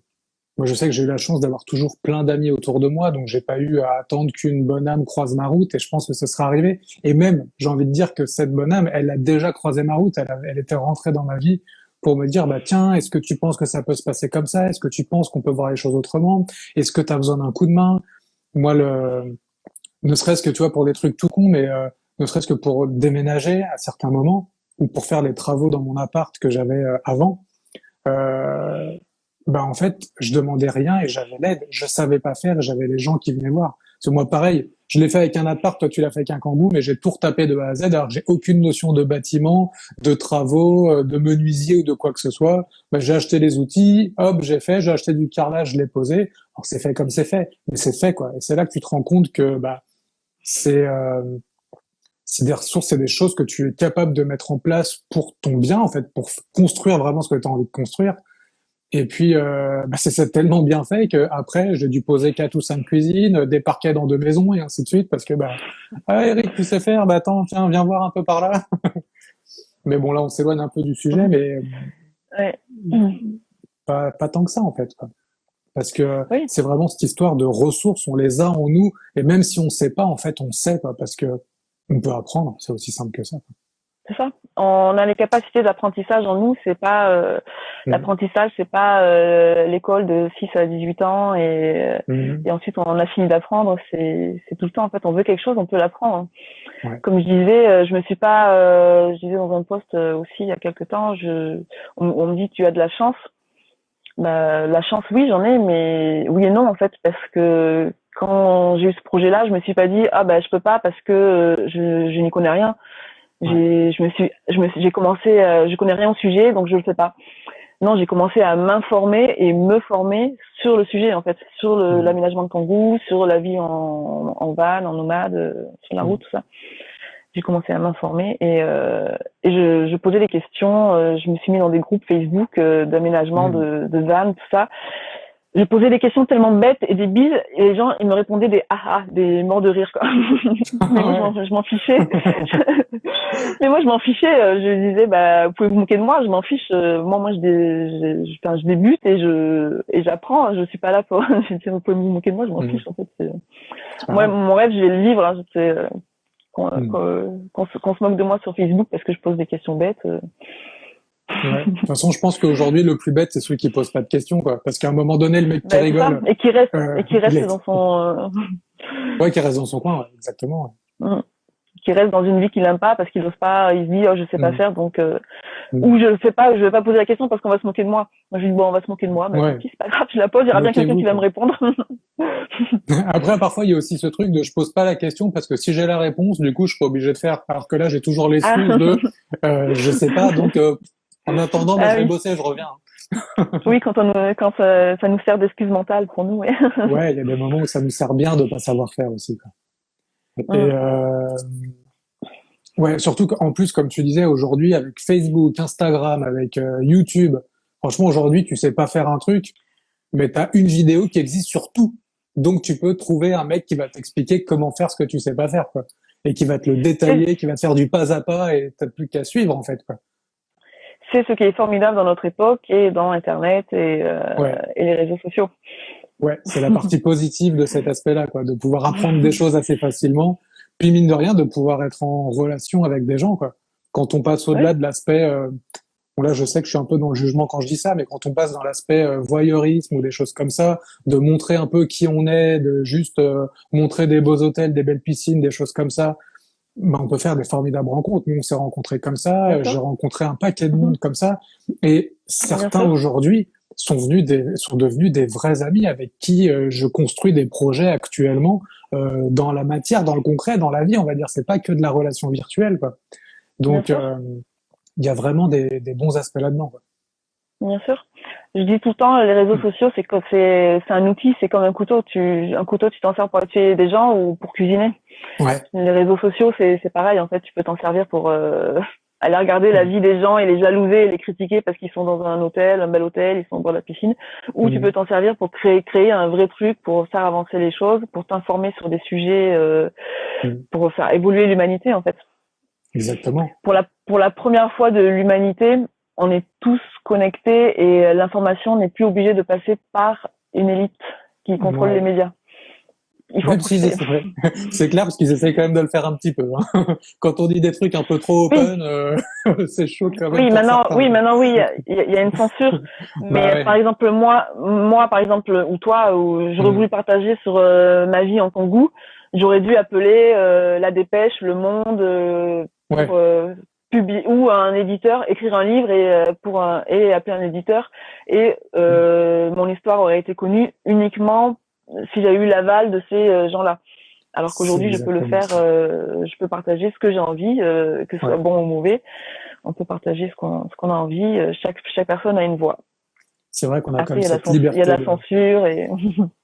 Moi, je sais que j'ai eu la chance d'avoir toujours plein d'amis autour de moi, donc j'ai pas eu à attendre qu'une bonne âme croise ma route, et je pense que ce sera arrivé. Et même, j'ai envie de dire que cette bonne âme, elle a déjà croisé ma route, elle était rentrée dans ma vie pour me dire, bah tiens, est-ce que tu penses que ça peut se passer comme ça? Est-ce que tu penses qu'on peut voir les choses autrement? Est-ce que tu as besoin d'un coup de main? Moi, ne serait-ce que tu vois pour des trucs tout cons, mais ne serait-ce que pour déménager à certains moments ou pour faire les travaux dans mon appart que j'avais avant. Euh, bah en fait, je demandais rien et j'avais l'aide. Je savais pas faire et j'avais les gens qui venaient voir. C'est moi pareil. Je l'ai fait avec un appart, toi tu l'as fait avec un kangou, mais j'ai tout retapé de A à Z. Alors j'ai aucune notion de bâtiment, de travaux, de menuisier ou de quoi que ce soit. Bah, j'ai acheté les outils, hop, j'ai fait. J'ai acheté du carrelage, je l'ai posé. Alors c'est fait comme c'est fait, mais c'est fait quoi. Et c'est là que tu te rends compte que bah c'est c'est des ressources, c'est des choses que tu es capable de mettre en place pour ton bien en fait, pour construire vraiment ce que tu as envie de construire. Et puis, bah, c'est tellement bien fait que après, j'ai dû poser 4 ou 5 cuisines, des parquets dans 2 maisons et ainsi de suite parce que bah, ah, Eric, tu sais faire, bah attends, tiens, viens voir un peu par là. Mais bon, là, on s'éloigne un peu du sujet, mais Ouais. pas tant que ça en fait, quoi. Parce que Oui, c'est vraiment cette histoire de ressources, on les a en nous, et même si on sait pas, en fait, on sait, quoi, parce que on peut apprendre, c'est aussi simple que ça. c'est ça. On a les capacités d'apprentissage en nous. C'est pas L'apprentissage, c'est pas l'école de 6 à 18 ans et ensuite on a fini d'apprendre. C'est tout le temps, en fait, on veut quelque chose, on peut l'apprendre. Ouais. Comme je disais, je me suis pas, je disais dans un post aussi il y a quelque temps, on me dit tu as de la chance. Bah, la chance, oui, j'en ai, mais oui et non, en fait, parce que quand j'ai eu ce projet-là, je me suis pas dit, ah, bah, je peux pas parce que je n'y connais rien. Ouais. J'ai commencé, je connais rien au sujet, donc je le fais pas. Non, j'ai commencé à m'informer et me former sur le sujet, en fait, sur l'aménagement de Kangoo, sur la vie en van, en nomade, sur la route, tout ça. J'ai commencé à m'informer et je posais des questions. Je me suis mis dans des groupes Facebook d'aménagement de van, tout ça. Je posais des questions tellement bêtes et débiles et les gens ils me répondaient des des morts de rire quoi. Mais moi je m'en fichais. Mais moi je m'en fichais. Je disais bah vous pouvez vous moquer de moi, je m'en fiche. Moi je débute et j'apprends. Je suis pas là pour. Je dis vous pouvez vous moquer de moi, je m'en fiche en fait. Moi mon rêve je vais le vivre. Hein, qu'on se moque de moi sur Facebook parce que je pose des questions bêtes. Ouais. De toute façon, je pense qu'aujourd'hui, le plus bête, c'est celui qui pose pas de questions, quoi. Parce qu'à un moment donné, le mec qui rigole, et qui reste dans son, ouais, qui reste dans son coin, ouais, exactement. Ouais. Qui reste dans une vie qu'il aime pas parce qu'il ose pas, il se dit, oh, je sais pas faire, donc, ou je le fais pas, je vais pas poser la question parce qu'on va se moquer de moi. Moi, je dis, bon, on va se moquer de moi, mais tant pis, c'est pas grave, je la pose, il y aura bien quelqu'un qui va me répondre. Après, parfois, il y a aussi ce truc de je pose pas la question parce que si j'ai la réponse, du coup, je suis pas obligé de faire. Alors que là, j'ai toujours l'excuse de je sais pas, donc en attendant, je vais bosser, je reviens. Oui, quand ça nous sert d'excuse mentale pour nous. Ouais, ouais, il y a des moments où ça nous sert bien de pas savoir faire aussi, quoi. Et ouais, surtout qu'en plus, comme tu disais, aujourd'hui, avec Facebook, Instagram, avec YouTube, franchement, aujourd'hui, tu sais pas faire un truc, mais tu as une vidéo qui existe sur tout. Donc, tu peux trouver un mec qui va t'expliquer comment faire ce que tu sais pas faire, quoi. Et qui va te le détailler, qui va te faire du pas à pas, et t'as plus qu'à suivre, en fait, quoi. C'est ce qui est formidable dans notre époque et dans Internet et les réseaux sociaux. Ouais, c'est la partie positive de cet aspect-là, quoi, de pouvoir apprendre des choses assez facilement, puis mine de rien, de pouvoir être en relation avec des gens, quoi. Quand on passe au-delà de l'aspect, bon là, je sais que je suis un peu dans le jugement quand je dis ça, mais quand on passe dans l'aspect voyeurisme ou des choses comme ça, de montrer un peu qui on est, de juste montrer des beaux hôtels, des belles piscines, des choses comme ça, ben, on peut faire des formidables rencontres. Nous, on s'est rencontrés comme ça, j'ai rencontré un paquet de monde comme ça, et certains aujourd'hui sont devenus des vrais amis avec qui je construis des projets actuellement dans la matière, dans le concret, dans la vie, on va dire. C'est pas que de la relation virtuelle, quoi. Donc, il y a vraiment des bons aspects là-dedans, quoi. Bien sûr. Je dis tout le temps, les réseaux sociaux, c'est un outil, c'est comme un couteau. Un couteau, tu t'en sers pour tuer des gens ou pour cuisiner. Ouais. Les réseaux sociaux, c'est pareil. En fait, tu peux t'en servir pour aller regarder la vie des gens et les jalouser et les critiquer parce qu'ils sont dans un hôtel, un bel hôtel, ils sont au bord de la piscine. Ou tu peux t'en servir pour créer un vrai truc, pour faire avancer les choses, pour t'informer sur des sujets, pour faire évoluer l'humanité, en fait. Exactement. Pour la première fois de l'humanité, on est tous connectés et l'information n'est plus obligée de passer par une élite qui contrôle les médias. Il faut même si c'est clair parce qu'ils essayent quand même de le faire un petit peu. Hein. Quand on dit des trucs un peu trop open, c'est chaud quand même. Oui, il y a une censure. Mais par exemple moi, par exemple, ou toi, où j'aurais voulu partager sur ma vie en Kangoo, j'aurais dû appeler La Dépêche, Le Monde, pour ou un éditeur, écrire un livre et appeler un éditeur. Et mon histoire aurait été connue uniquement si j'ai eu l'aval de ces gens-là. Alors qu'aujourd'hui, je peux le faire, je peux partager ce que j'ai envie, que ce soit bon ou mauvais. On peut partager ce qu'on a envie. Chaque personne a une voix. C'est vrai qu'on a comme cette liberté. Il y a de la censure et.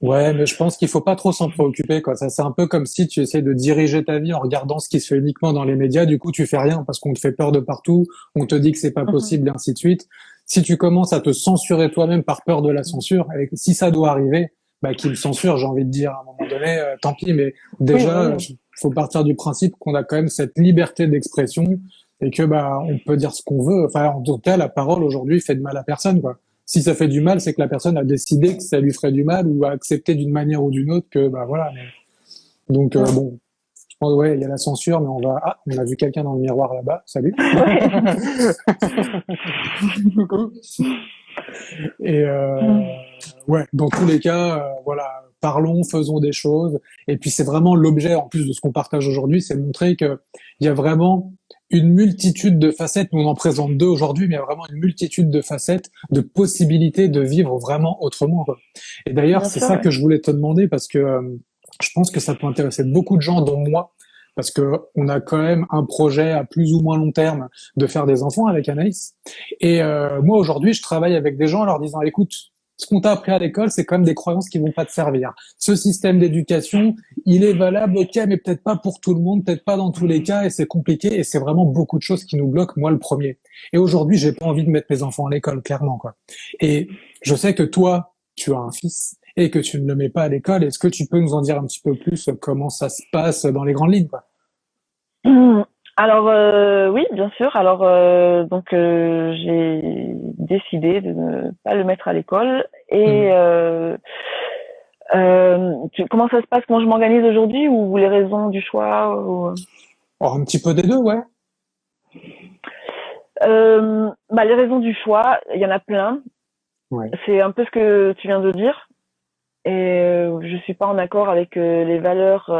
Ouais, mais je pense qu'il faut pas trop s'en préoccuper, quoi. Ça, c'est un peu comme si tu essaies de diriger ta vie en regardant ce qui se fait uniquement dans les médias. Du coup, tu fais rien parce qu'on te fait peur de partout. On te dit que c'est pas possible et ainsi de suite. Si tu commences à te censurer toi-même par peur de la censure, et si ça doit arriver, bah, qu'il me censure, j'ai envie de dire, à un moment donné, tant pis, mais déjà, faut partir du principe qu'on a quand même cette liberté d'expression et que, bah, on peut dire ce qu'on veut. Enfin, en tout cas, la parole aujourd'hui fait de mal à personne, quoi. Si ça fait du mal, c'est que la personne a décidé que ça lui ferait du mal ou a accepté d'une manière ou d'une autre que, bah, voilà. Donc, bon, je pense, il y a la censure, mais on a vu quelqu'un dans le miroir là-bas. Salut. Coucou. Et Mm. ouais, dans tous les cas, voilà, parlons, faisons des choses. Et puis c'est vraiment l'objet, en plus de ce qu'on partage aujourd'hui, c'est de montrer que il y a vraiment une multitude de facettes. Nous on en présente deux aujourd'hui, mais il y a vraiment une multitude de facettes, de possibilités de vivre vraiment autrement, quoi. Et d'ailleurs, Bien c'est sûr, ça ouais. que je voulais te demander parce que je pense que ça peut intéresser beaucoup de gens, dont moi. Parce que on a quand même un projet à plus ou moins long terme de faire des enfants avec Anaïs. Et moi aujourd'hui, je travaille avec des gens en leur disant, écoute, ce qu'on t'a appris à l'école, c'est quand même des croyances qui vont pas te servir. Ce système d'éducation, il est valable, ok, mais peut-être pas pour tout le monde, peut-être pas dans tous les cas, et c'est compliqué, et c'est vraiment beaucoup de choses qui nous bloquent, moi le premier. Et aujourd'hui, j'ai pas envie de mettre mes enfants à l'école, clairement, quoi. Et je sais que toi, tu as un fils, et que tu ne le mets pas à l'école. Est-ce que tu peux nous en dire un petit peu plus comment ça se passe dans les grandes lignes, quoi? Alors oui, bien sûr. Alors donc j'ai décidé de ne pas le mettre à l'école et Mhm. comment ça se passe, comment je m'organise aujourd'hui ou les raisons du choix ou... Alors, un petit peu des deux, ouais. Bah, les raisons du choix, il y en a plein. Ouais. C'est un peu ce que tu viens de dire et je suis pas en accord avec les valeurs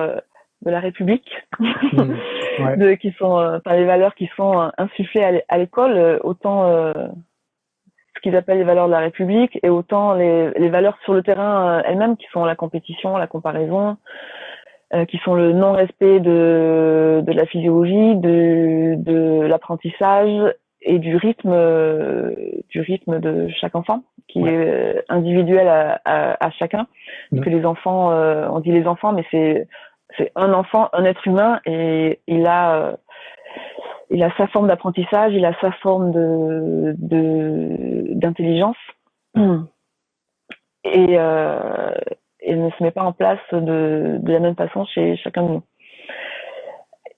de la République, Mhm. Ouais. qui sont, enfin les valeurs qui sont insufflées à l'école, autant ce qu'ils appellent les valeurs de la République et autant les valeurs sur le terrain elles-mêmes qui sont la compétition, la comparaison, qui sont le non-respect de la physiologie, de l'apprentissage et du rythme de chaque enfant qui Ouais. est individuel à chacun. Parce Mhm. que les enfants, on dit les enfants, mais c'est un enfant, un être humain et il a sa forme d'apprentissage, il a sa forme d'intelligence et il ne se met pas en place de la même façon chez chacun de nous.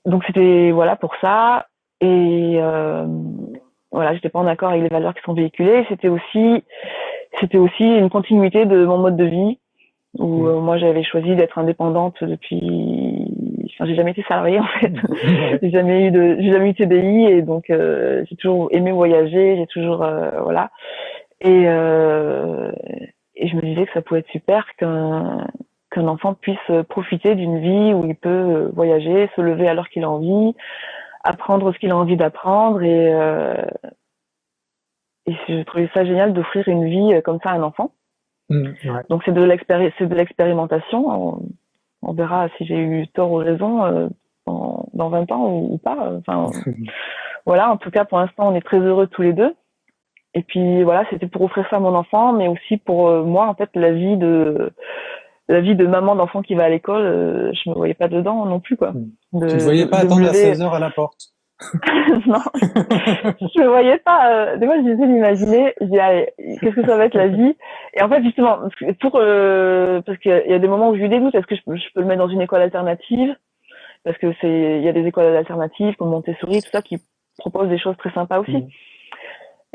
Donc c'était voilà pour ça et voilà, j'étais pas en accord avec les valeurs qui sont véhiculées. C'était aussi une continuité de mon mode de vie où Mhm. moi j'avais choisi d'être indépendante depuis. Enfin, j'ai jamais été salariée en fait. Ouais. J'ai jamais eu de CDI et donc j'ai toujours aimé voyager, j'ai toujours voilà et et je me disais que ça pouvait être super qu'un enfant puisse profiter d'une vie où il peut voyager, se lever à l'heure qu'il a envie, apprendre ce qu'il a envie d'apprendre et je trouvais ça génial d'offrir une vie comme ça à un enfant. Mhm. Ouais. Donc c'est de l'expérimentation. On verra si j'ai eu tort ou raison dans 20 ans ou pas. Enfin voilà, en tout cas pour l'instant on est très heureux tous les deux. Et puis voilà, c'était pour offrir ça à mon enfant, mais aussi pour moi en fait la vie de maman d'enfant qui va à l'école, je me voyais pas dedans non plus quoi. Mhm. Tu te voyais pas De me attendre à lever 16 heures à la porte. non, je me voyais pas. Des fois, j'essaie d'imaginer. Je dis, allez, qu'est-ce que ça va être la vie? Et en fait, justement, parce qu'il y a des moments où j'ai eu des doutes. Est-ce que je peux le mettre dans une école alternative? Parce que il y a des écoles alternatives comme Montessori, tout ça, qui proposent des choses très sympas aussi. Mhm.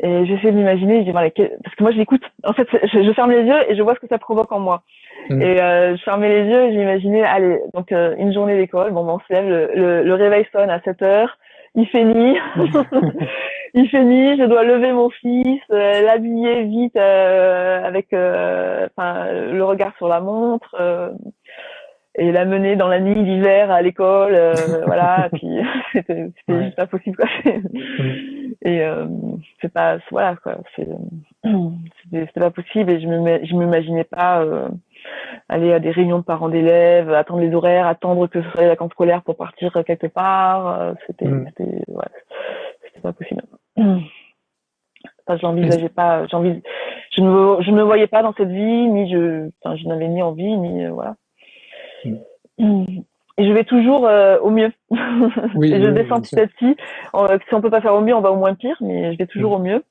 Et j'essaie de m'imaginer. Je dis, voilà, parce que moi, je l'écoute. En fait, je ferme les yeux et je vois ce que ça provoque en moi. Mhm. Et je fermais les yeux et j'imaginais, allez, donc une journée d'école, bon, on se lève, le réveil sonne à 7 heures, il fait nuit, il fait nuit, je dois lever mon fils, l'habiller vite avec le regard sur la montre et l'amener dans la nuit d'hiver à l'école, voilà, puis c'était Ouais. juste pas possible quoi. Mhm. Et c'est pas voilà quoi, c'était pas possible et je m'imaginais pas aller à des réunions de parents d'élèves, attendre les horaires, attendre que ce soit les vacances scolaires pour partir quelque part. Mhm. Ouais, c'était pas possible. Enfin, je l'envisageais Et- pas. Je ne me voyais pas dans cette vie, enfin, je n'avais ni envie, ni voilà. Mhm. Et je vais toujours au mieux. Oui, Et je oui, oui, descends bien petit sûr. à petit. Si on peut pas faire au mieux, on va au moins pire, mais je vais toujours Mhm. au mieux.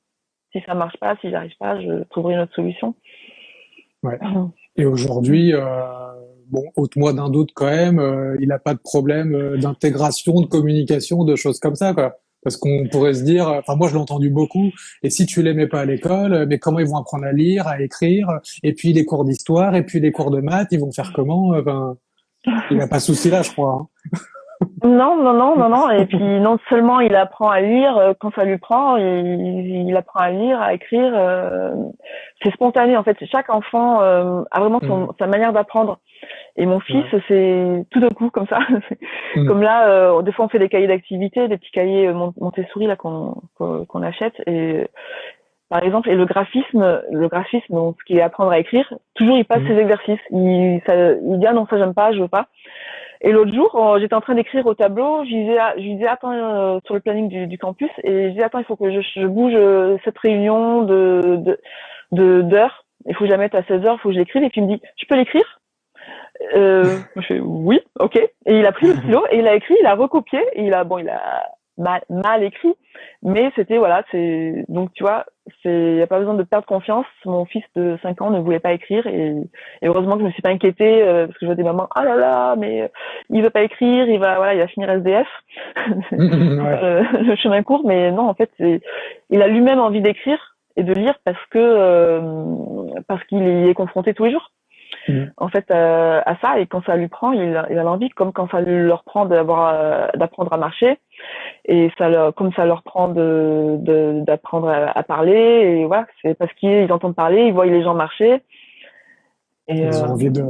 Si ça marche pas, si j'arrive pas, je trouverai une autre solution. Ouais. Et aujourd'hui, bon, ôte-moi d'un doute quand même, il n'a pas de problème d'intégration, de communication, de choses comme ça, quoi. Parce qu'on pourrait se dire, enfin moi je l'ai entendu beaucoup, et si tu les mets pas à l'école, mais comment ils vont apprendre à lire, à écrire, et puis les cours d'histoire, et puis les cours de maths, ils vont faire comment? Enfin, il n'a pas de souci là, je crois, hein. Non, non, non, non, non. Et puis non seulement il apprend à lire quand ça lui prend, il apprend à lire, à écrire. C'est spontané en fait. Chaque enfant a vraiment Mm. sa manière d'apprendre. Et mon fils, Ouais. c'est tout d'un coup comme ça. Mm. Comme là, des fois on fait des cahiers d'activité, des petits cahiers Montessori là qu'on achète. Et par exemple, et le graphisme, donc ce qui est apprendre à écrire, toujours il passe Mm. ses exercices. Il dit ah non ça j'aime pas, je veux pas. Et l'autre jour, j'étais en train d'écrire au tableau, je lui disais attends sur le planning du campus et je disais attends il faut que je bouge cette réunion d'heures. Il faut que je la mette à 16 heures, il faut que je l'écrive et puis il me dit tu peux l'écrire je fais oui, ok. Et il a pris le stylo et il a écrit, il a recopié et il a mal écrit, mais c'était voilà, c'est donc tu vois, il y a pas besoin de perdre confiance. Mon fils de 5 ans ne voulait pas écrire et heureusement que je me suis pas inquiétée parce que je vois des mamans ah là là, mais il veut pas écrire, il va finir SDF. Faut Ouais. faire le chemin court, mais non en fait, il a lui-même envie d'écrire et de lire parce qu'il y est confronté tous les jours Mm. en fait à ça et quand ça lui prend il a l'envie comme quand ça leur prend d'apprendre à marcher et comme ça leur prend d'apprendre à parler et voilà c'est parce qu'ils entendent parler ils voient les gens marcher et, Ils ont envie de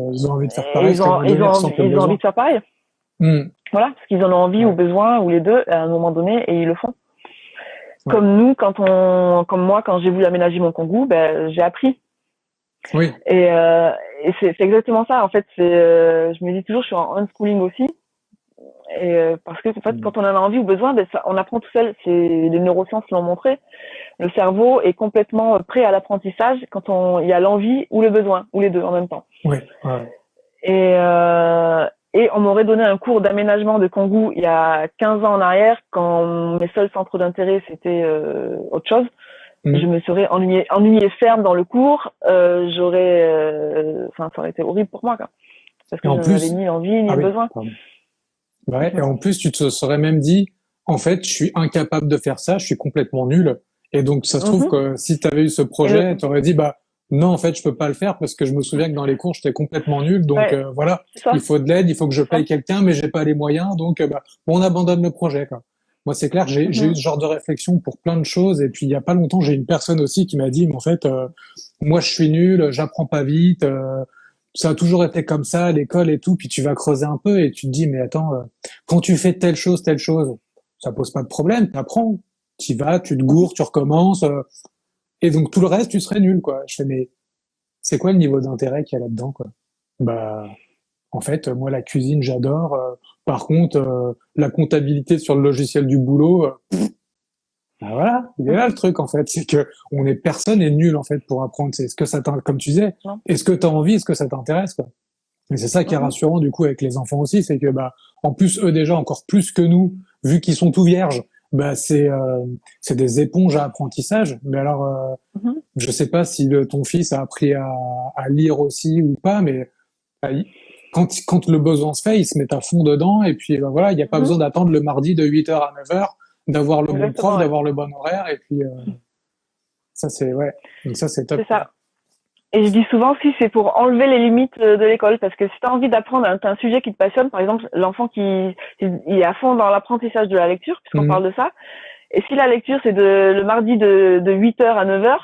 faire pareil, parce qu'à un moment donné, ils ressentent le ils ont envie besoin. de faire pareil Mm. voilà parce qu'ils en ont envie ou Ouais. besoin ou les deux à un moment donné et ils le font Ouais. comme nous comme moi quand j'ai voulu aménager mon Kangoo ben j'ai appris Oui. et, c'est exactement ça en fait je me dis toujours je suis en unschooling aussi. Et parce que en fait, Mm. quand on en a envie ou besoin, ben, on apprend tout seul. Les neurosciences l'ont montré. Le cerveau est complètement prêt à l'apprentissage quand il y a l'envie ou le besoin, ou les deux en même temps. Oui. Ouais. Et, et on m'aurait donné un cours d'aménagement de Kangoo il y a 15 ans en arrière, quand mes seuls centres d'intérêt c'était autre chose. Je Mm. me serais ennuyée ferme dans le cours. Enfin, ça aurait été horrible pour moi, quoi, parce Et que je en n'en avais plus, ni l'envie ni ah le oui, besoin. pardon. Ouais, et en plus, tu te serais même dit, en fait, je suis incapable de faire ça, je suis complètement nul. Et donc, ça se trouve Mhm. que si tu avais eu ce Et le, projet, tu aurais dit, bah, non, en fait, je peux pas le faire parce que je me souviens que dans les cours, j'étais complètement nul. Donc, ouais, voilà, c'est il ça. faut de l'aide, il faut que je C'est ça. paye quelqu'un, mais j'ai pas les moyens. Donc, bah, bon, on abandonne le projet, quoi. Moi, c'est clair, j'ai eu Mhm. ce genre de réflexion pour plein de choses. Et puis, il y a pas longtemps, j'ai une personne aussi qui m'a dit, mais en fait, moi, je suis nul, j'apprends pas vite, ça a toujours été comme ça à l'école et tout. Puis tu vas creuser un peu et tu te dis, mais attends, quand tu fais telle chose, ça pose pas de problème, t'apprends. Tu y vas, tu te Mhm. gourres, tu recommences, et donc tout le reste, tu serais nul, quoi. Je fais, mais c'est quoi le niveau d'intérêt qu'il y a là-dedans, quoi? Bah, en fait, moi, la cuisine, j'adore. Par contre, la comptabilité sur le logiciel du boulot, bah voilà, il est là le Mhm. truc, en fait. C'est que personne est nul, en fait, pour apprendre. C'est ce que ça t'intéresse, comme tu disais, Non. est-ce que tu as envie, est-ce que ça t'intéresse, quoi? Et c'est ça qui est Mhm. rassurant du coup avec les enfants aussi, c'est que bah en plus eux déjà encore plus que nous, vu qu'ils sont tout vierges, bah c'est des éponges à apprentissage. Mais alors Mhm. je sais pas si ton fils a appris à lire aussi ou pas, mais bah, quand le besoin se fait, il se met à fond dedans et puis bah, voilà, il n'y a pas besoin Mhm. d'attendre le mardi de 8h à 9h, d'avoir le bon prof, Exactement, ouais. d'avoir le bon horaire et puis ça c'est ouais, donc ça c'est top C'est quoi. ça. Et je dis souvent aussi, c'est pour enlever les limites de l'école, parce que si tu as envie d'apprendre un sujet qui te passionne, par exemple, l'enfant qui il est à fond dans l'apprentissage de la lecture, puisqu'on Mmh. parle de ça, et si la lecture c'est le mardi de 8h à 9h,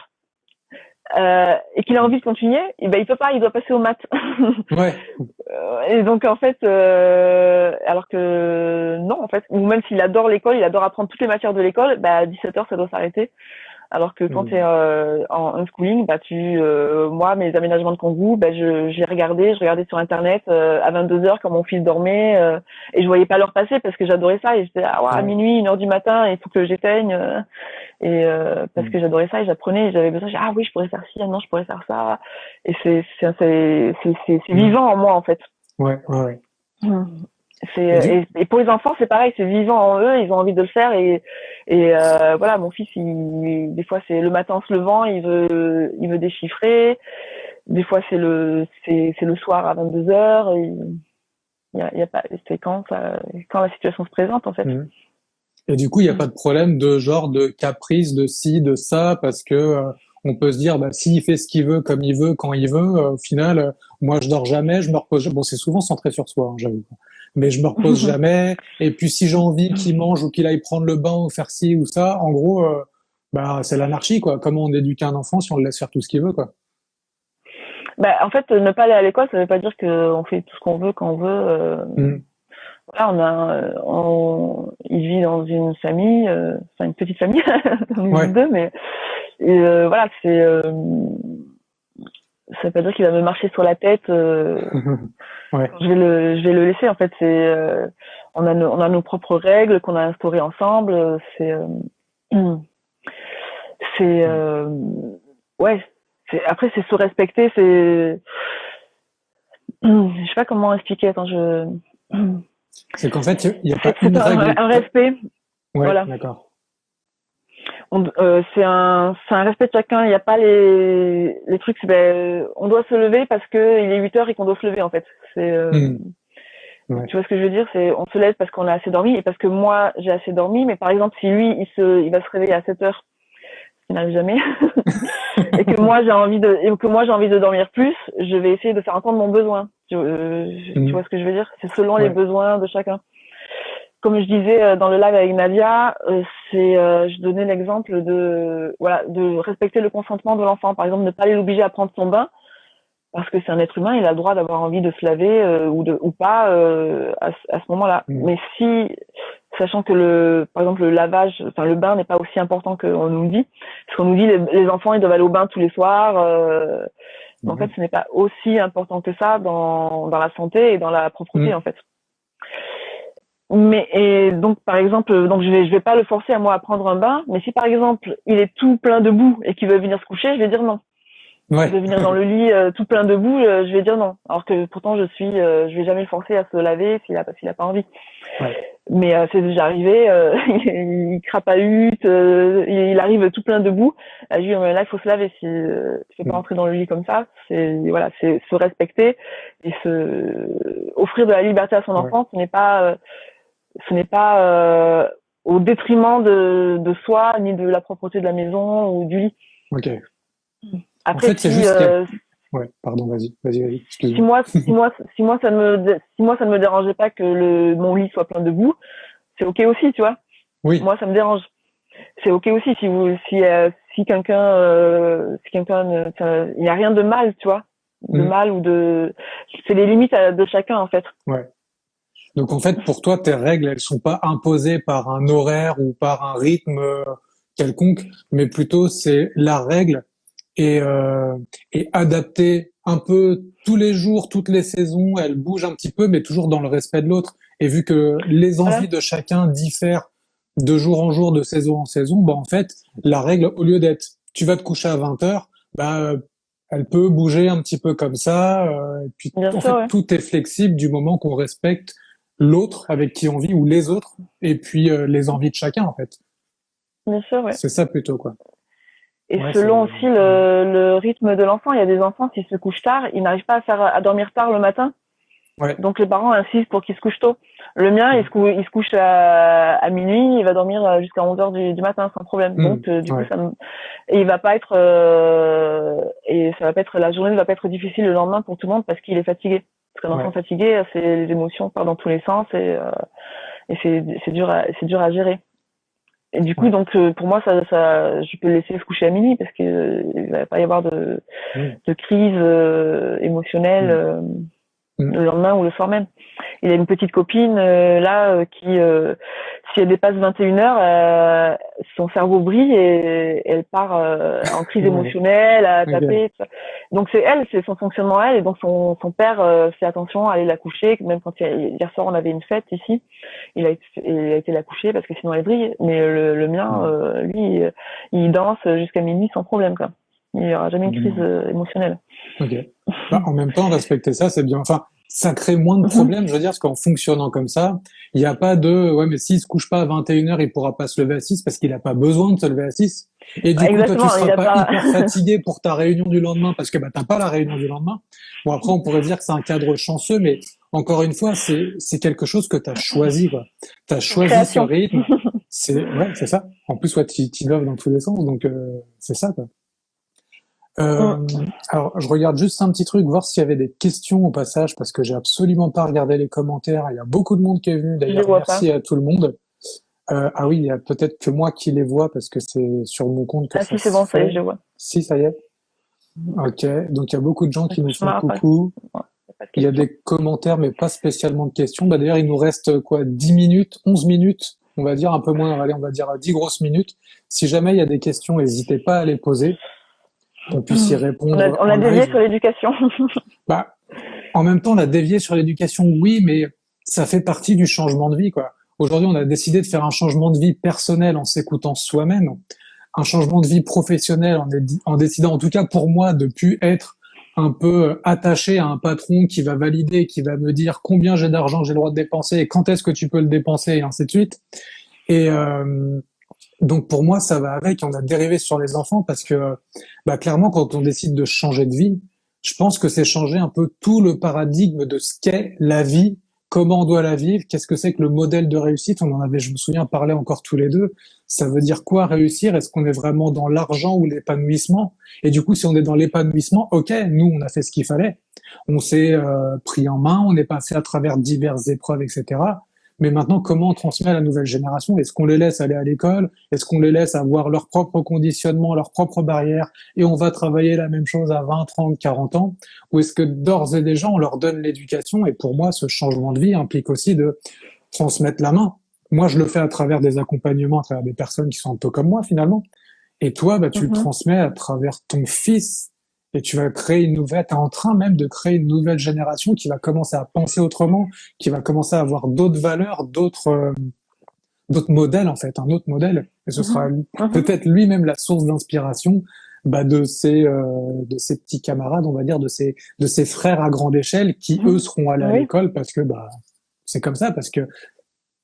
et qu'il a envie de continuer, et ben il peut pas, il doit passer aux maths. Ouais. Et donc en fait, alors que non en fait, ou même s'il adore l'école, il adore apprendre toutes les matières de l'école, bah à 17h ça doit s'arrêter. Alors que quand tu es Mmh. en unschooling, bah moi mes aménagements de Kangoo, bah je regardais sur internet à 22h quand mon fils dormait et je voyais pas l'heure passer parce que j'adorais ça et j'étais ah ouais, à Ouais. minuit, 1h du matin, il faut que j'éteigne et parce Mmh. que j'adorais ça et j'apprenais et j'avais besoin, ah oui, je pourrais faire ci, ah non, je pourrais faire ça et c'est Mmh. vivant en moi en fait. Ouais, ouais, ouais. Et du Et pour les enfants, c'est pareil, c'est vivant en eux, ils ont envie de le faire et voilà, mon fils, des fois c'est le matin en se levant, il veut déchiffrer, des fois c'est le soir à 22h, il y a pas, c'est quand la situation se présente en fait. mmh. Et du coup, il n'y a pas de problème de genre de caprice, de ci, de ça, parce que on peut se dire, bah, s'il fait ce qu'il veut, comme il veut, quand il veut, au final, moi, je dors jamais, je me repose. Bon, c'est souvent centré sur soi, hein, j'avoue. mais je me repose jamais. Et puis si j'ai envie qu'il mange ou qu'il aille prendre le bain ou faire ci ou ça, en gros, bah c'est l'anarchie quoi. Comment on éduque un enfant si on le laisse faire tout ce qu'il veut quoi. Bah, en fait, ne pas aller à l'école, ça veut pas dire qu'on fait tout ce qu'on veut quand on veut. Mm. Voilà, il vit dans une famille, enfin une petite famille, on est Ouais. deux, mais voilà, ça veut pas dire qu'il va me marcher sur la tête. Ouais. Je vais le laisser. En fait, on a nos propres règles qu'on a instaurées ensemble. C'est, ouais. Après, c'est se respecter. Je sais pas comment expliquer. Attends, C'est qu'en fait, il y a pas c'est une règle. un respect. Ouais, Voilà. d'accord. C'est un respect de chacun. Il n'y a pas les trucs. On doit se lever parce que il est 8 heures et qu'on doit se lever en fait. Mm. Ouais. Tu vois ce que je veux dire? On se lève parce qu'on a assez dormi et parce que moi j'ai assez dormi. Mais par exemple, si lui il va se réveiller à 7 heures, ce qui n'arrive jamais, et que moi j'ai envie de dormir plus, je vais essayer de faire entendre mon besoin. Tu vois ce que je veux dire? C'est selon les Ouais. besoins de chacun. Comme je disais dans le live avec Nadia, je donnais l'exemple de respecter le consentement de l'enfant. Par exemple, ne pas l'obliger à prendre son bain parce que c'est un être humain, il a le droit d'avoir envie de se laver ou pas à ce moment-là. Mm. Mais sachant que par exemple le lavage, enfin le bain n'est pas aussi important qu'on nous le dit, parce qu'on nous dit les enfants ils doivent aller au bain tous les soirs. En fait, ce n'est pas aussi important que ça dans la santé et dans la propreté en fait. Et donc par exemple, donc je vais pas le forcer à moi à prendre un bain, mais si par exemple il est tout plein de boue et qu'il veut venir se coucher, je vais dire non. Ouais. Il veut venir dans le lit tout plein de boue, je vais dire non. Alors que pourtant je vais jamais le forcer à se laver s'il a pas envie. Ouais. Mais c'est déjà arrivé, il crapahute, il arrive tout plein de boue. Je lui dis là il faut se laver, si tu peux pas rentrer dans le lit comme ça. C'est se respecter et offrir de la liberté à son enfant. Ce n'est pas au détriment de soi ni de la propreté de la maison ou du lit. Ok. Après, en fait, c'est juste ouais, pardon, vas-y, excuse-moi. si moi ça ne me dérangeait pas que mon lit soit plein de boue, c'est ok aussi, tu vois. Oui. Moi, ça me dérange. C'est ok aussi si quelqu'un il n'y a rien de mal, tu vois, mal ou c'est les limites de chacun en fait. Ouais. Donc en fait, pour toi, tes règles, elles sont pas imposées par un horaire ou par un rythme quelconque, mais plutôt c'est la règle et adaptée un peu tous les jours, toutes les saisons, elle bouge un petit peu, mais toujours dans le respect de l'autre. Et vu que les envies de chacun diffèrent de jour en jour, de saison en saison, bah en fait, la règle, au lieu d'être tu vas te coucher à 20 heures, bah elle peut bouger un petit peu comme ça. Et puis Bien en sûr, fait, tout est flexible du moment qu'on respecte l'autre avec qui on vit ou les autres, et puis les envies de chacun en fait. Bien sûr, ouais. C'est ça plutôt quoi. Et selon aussi le rythme de l'enfant, il y a des enfants s'ils se couchent tard, ils n'arrivent pas à dormir tard le matin. Ouais. Donc les parents insistent pour qu'ils se couchent tôt. Le mien, il se couche à minuit, il va dormir jusqu'à 11h du matin sans problème. Donc du coup et il va pas être et ça va pas être la journée ne va pas être difficile le lendemain pour tout le monde parce qu'il est fatigué. Parce qu'un enfant fatigué, les émotions partent dans tous les sens et c'est dur à gérer. Et du coup, donc pour moi, je peux le laisser se coucher à minuit parce que il va pas y avoir de crise émotionnelle le lendemain ou le soir même. Il a une petite copine qui, si elle dépasse 21h, son cerveau brille et elle part en crise émotionnelle, à taper. Tout ça. Donc c'est son fonctionnement à elle. Et donc son père fait attention à aller la coucher. Même quand hier soir on avait une fête ici, il a été la coucher parce que sinon elle brille. Mais le mien, lui, il danse jusqu'à minuit sans problème quoi. Il n'y aura jamais une crise émotionnelle. Ok. Bah, en même temps, respecter ça, c'est bien. Enfin, ça crée moins de problèmes, je veux dire, parce qu'en fonctionnant comme ça, il n'y a pas ouais, mais s'il se couche pas à 21h, il pourra pas se lever à 6 parce qu'il n'a pas besoin de se lever à 6. Et du coup, toi, tu seras pas hyper fatigué pour ta réunion du lendemain parce que t'as pas la réunion du lendemain. Bon, après, on pourrait dire que c'est un cadre chanceux, mais encore une fois, c'est quelque chose que tu as choisi, quoi. Tu as choisi ce rythme. C'est ça. En plus, tu t'innoves dans tous les sens, donc c'est ça, quoi. Euh, Mm. alors, je regarde juste un petit truc, voir s'il y avait des questions au passage, parce que j'ai absolument pas regardé les commentaires. Il y a beaucoup de monde qui est venu. Je les D'ailleurs, vois pas. merci à tout le monde. Ah oui, il y a peut-être que moi qui les vois parce que c'est sur mon compte que Ah ça si, c'est se bon, ça y est, je fait. les vois. Si, ça y est. Ok. Donc, il y a beaucoup de gens qui nous Je font m'en pas. coucou. Ouais, y a pas de Il y a question. des commentaires, mais pas spécialement de questions. Bah, d'ailleurs, il nous reste quoi, 10 minutes, 11 minutes, on va dire un peu moins, allez, on va dire 10 grosses minutes. Si jamais il y a des questions, n'hésitez pas à les poser, qu'on puisse y répondre On en a dévié live. sur l'éducation. Bah, en même temps, la dévier sur l'éducation, oui, mais ça fait partie du changement de vie, quoi. Aujourd'hui, on a décidé de faire un changement de vie personnel en s'écoutant soi-même, un changement de vie professionnel en décidant, en tout cas pour moi, de plus être un peu attaché à un patron qui va valider, qui va me dire combien j'ai d'argent j'ai le droit de dépenser et quand est-ce que tu peux le dépenser et ainsi de suite. Et donc pour moi, ça va avec. On a dérivé sur les enfants parce que bah, clairement, quand on décide de changer de vie, je pense que c'est changer un peu tout le paradigme de ce qu'est la vie, comment on doit la vivre, qu'est-ce que c'est que le modèle de réussite. On en avait, je me souviens, parlé encore tous les deux. Ça veut dire quoi réussir? Est-ce qu'on est vraiment dans l'argent ou l'épanouissement? Et du coup, si on est dans l'épanouissement, ok, nous, on a fait ce qu'il fallait. On s'est pris en main, on est passé à travers diverses épreuves, etc. Mais maintenant, comment on transmet à la nouvelle génération? Est-ce qu'on les laisse aller à l'école? Est-ce qu'on les laisse avoir leur propre conditionnement, leurs propres barrières et on va travailler la même chose à 20, 30, 40 ans? Ou est-ce que d'ores et déjà, on leur donne l'éducation? Et pour moi, ce changement de vie implique aussi de transmettre la main. Moi, je le fais à travers des accompagnements, à travers des personnes qui sont un peu comme moi, finalement. Et toi, bah, tu le Mhm. transmets à travers ton fils et tu vas créer une nouvelle, t'es en train même de créer une nouvelle génération qui va commencer à penser autrement, qui va commencer à avoir d'autres valeurs, d'autres modèles en fait, un autre modèle. Et ce sera Mhm. Mhm. peut-être lui-même la source d'inspiration bah, de ses petits camarades, on va dire, de ses frères à grande échelle qui eux Mhm. seront allés à Oui. l'école parce que bah c'est comme ça, parce que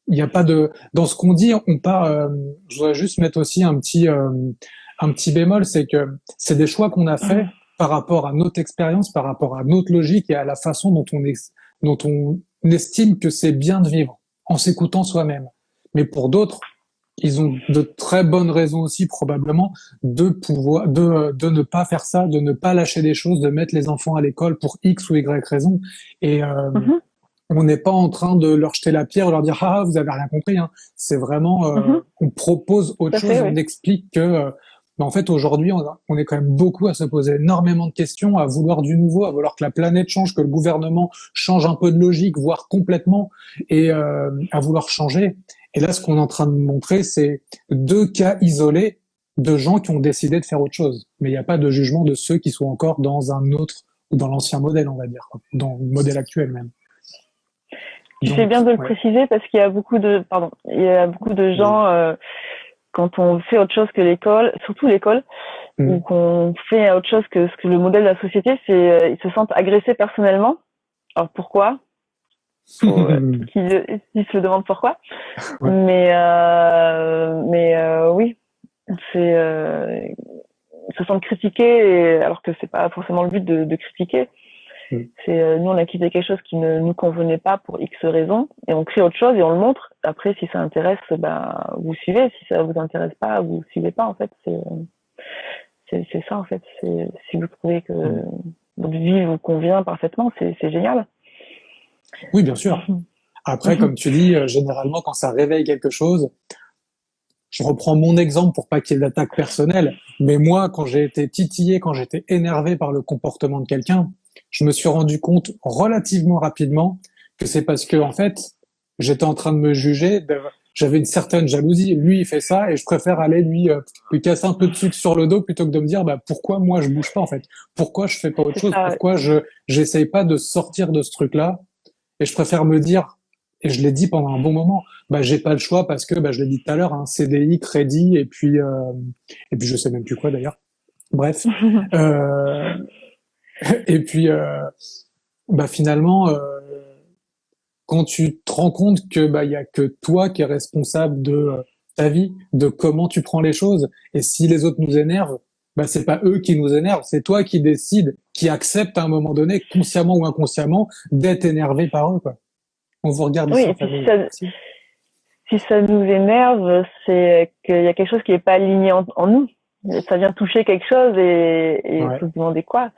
il n'y a pas de dans ce qu'on dit, on part. Je voudrais juste mettre aussi un petit bémol, c'est que c'est des choix qu'on a fait par rapport à notre expérience, par rapport à notre logique et à la façon dont on estime que c'est bien de vivre en s'écoutant soi-même. Mais pour d'autres, ils ont de très bonnes raisons aussi probablement de ne pas faire ça, de ne pas lâcher des choses, de mettre les enfants à l'école pour X ou Y raison. Et Mhm. on n'est pas en train de leur jeter la pierre ou leur dire ah vous avez rien compris. Hein. C'est vraiment Mhm. on propose Tout autre à chose, fait, on oui. explique que bah, en fait aujourd'hui on est quand même beaucoup à se poser énormément de questions, à vouloir du nouveau, à vouloir que la planète change, que le gouvernement change un peu de logique, voire complètement, et à vouloir changer. Et là ce qu'on est en train de montrer c'est deux cas isolés de gens qui ont décidé de faire autre chose. Mais il n'y a pas de jugement de ceux qui sont encore dans un autre ou dans l'ancien modèle, on va dire, dans le modèle actuel même. Tu fais bien Donc, de le ouais. préciser parce qu'il y a beaucoup de, pardon, il y a beaucoup de Oui. gens, quand on fait autre chose que l'école, surtout l'école, ou Mm. qu'on fait autre chose que ce que le modèle de la société, c'est, ils se sentent agressés personnellement. Alors pourquoi? Faut qu'ils se le demandent pourquoi. Ouais. Oui, c'est, ils se sentent critiqués, alors que c'est pas forcément le but de critiquer. Mm. C'est nous on a quitté quelque chose qui ne nous convenait pas pour X raisons et on crée autre chose et on le montre. Après si ça intéresse, ben vous suivez. Si ça vous intéresse pas, vous suivez pas en fait. C'est ça en fait. C'est si vous trouvez que Mm. votre vie vous convient parfaitement, c'est génial. Oui, bien sûr. Après, comme tu dis, généralement, quand ça réveille quelque chose, je reprends mon exemple pour pas qu'il y ait d'attaque personnelle, mais moi, quand j'ai été titillé, quand j'étais énervé par le comportement de quelqu'un, je me suis rendu compte relativement rapidement que c'est parce que, en fait, j'étais en train de me juger, j'avais une certaine jalousie. Lui, il fait ça et je préfère aller lui casser un peu de sucre sur le dos plutôt que de me dire, bah, pourquoi moi je bouge pas, en fait? Pourquoi je fais pas autre C'est chose? ça. Pourquoi j'essaye pas de sortir de ce truc-là? Et je préfère me dire, et je l'ai dit pendant un bon moment, bah j'ai pas le choix parce que bah, je l'ai dit tout à l'heure, hein, CDI, crédit et puis je sais même plus quoi d'ailleurs. Bref, euh, et puis bah finalement quand tu te rends compte que bah il y a que toi qui est responsable de ta vie, de comment tu prends les choses, et si les autres nous énervent, bah c'est pas eux qui nous énervent, c'est toi qui décides, qui accepte à un moment donné, consciemment ou inconsciemment, d'être énervé par eux quoi. On vous regarde Oui ici et en puis famille. Merci. si ça nous énerve, c'est qu'il y a quelque chose qui est pas aligné en nous. ça vient toucher quelque chose et Ouais. faut se demander quoi.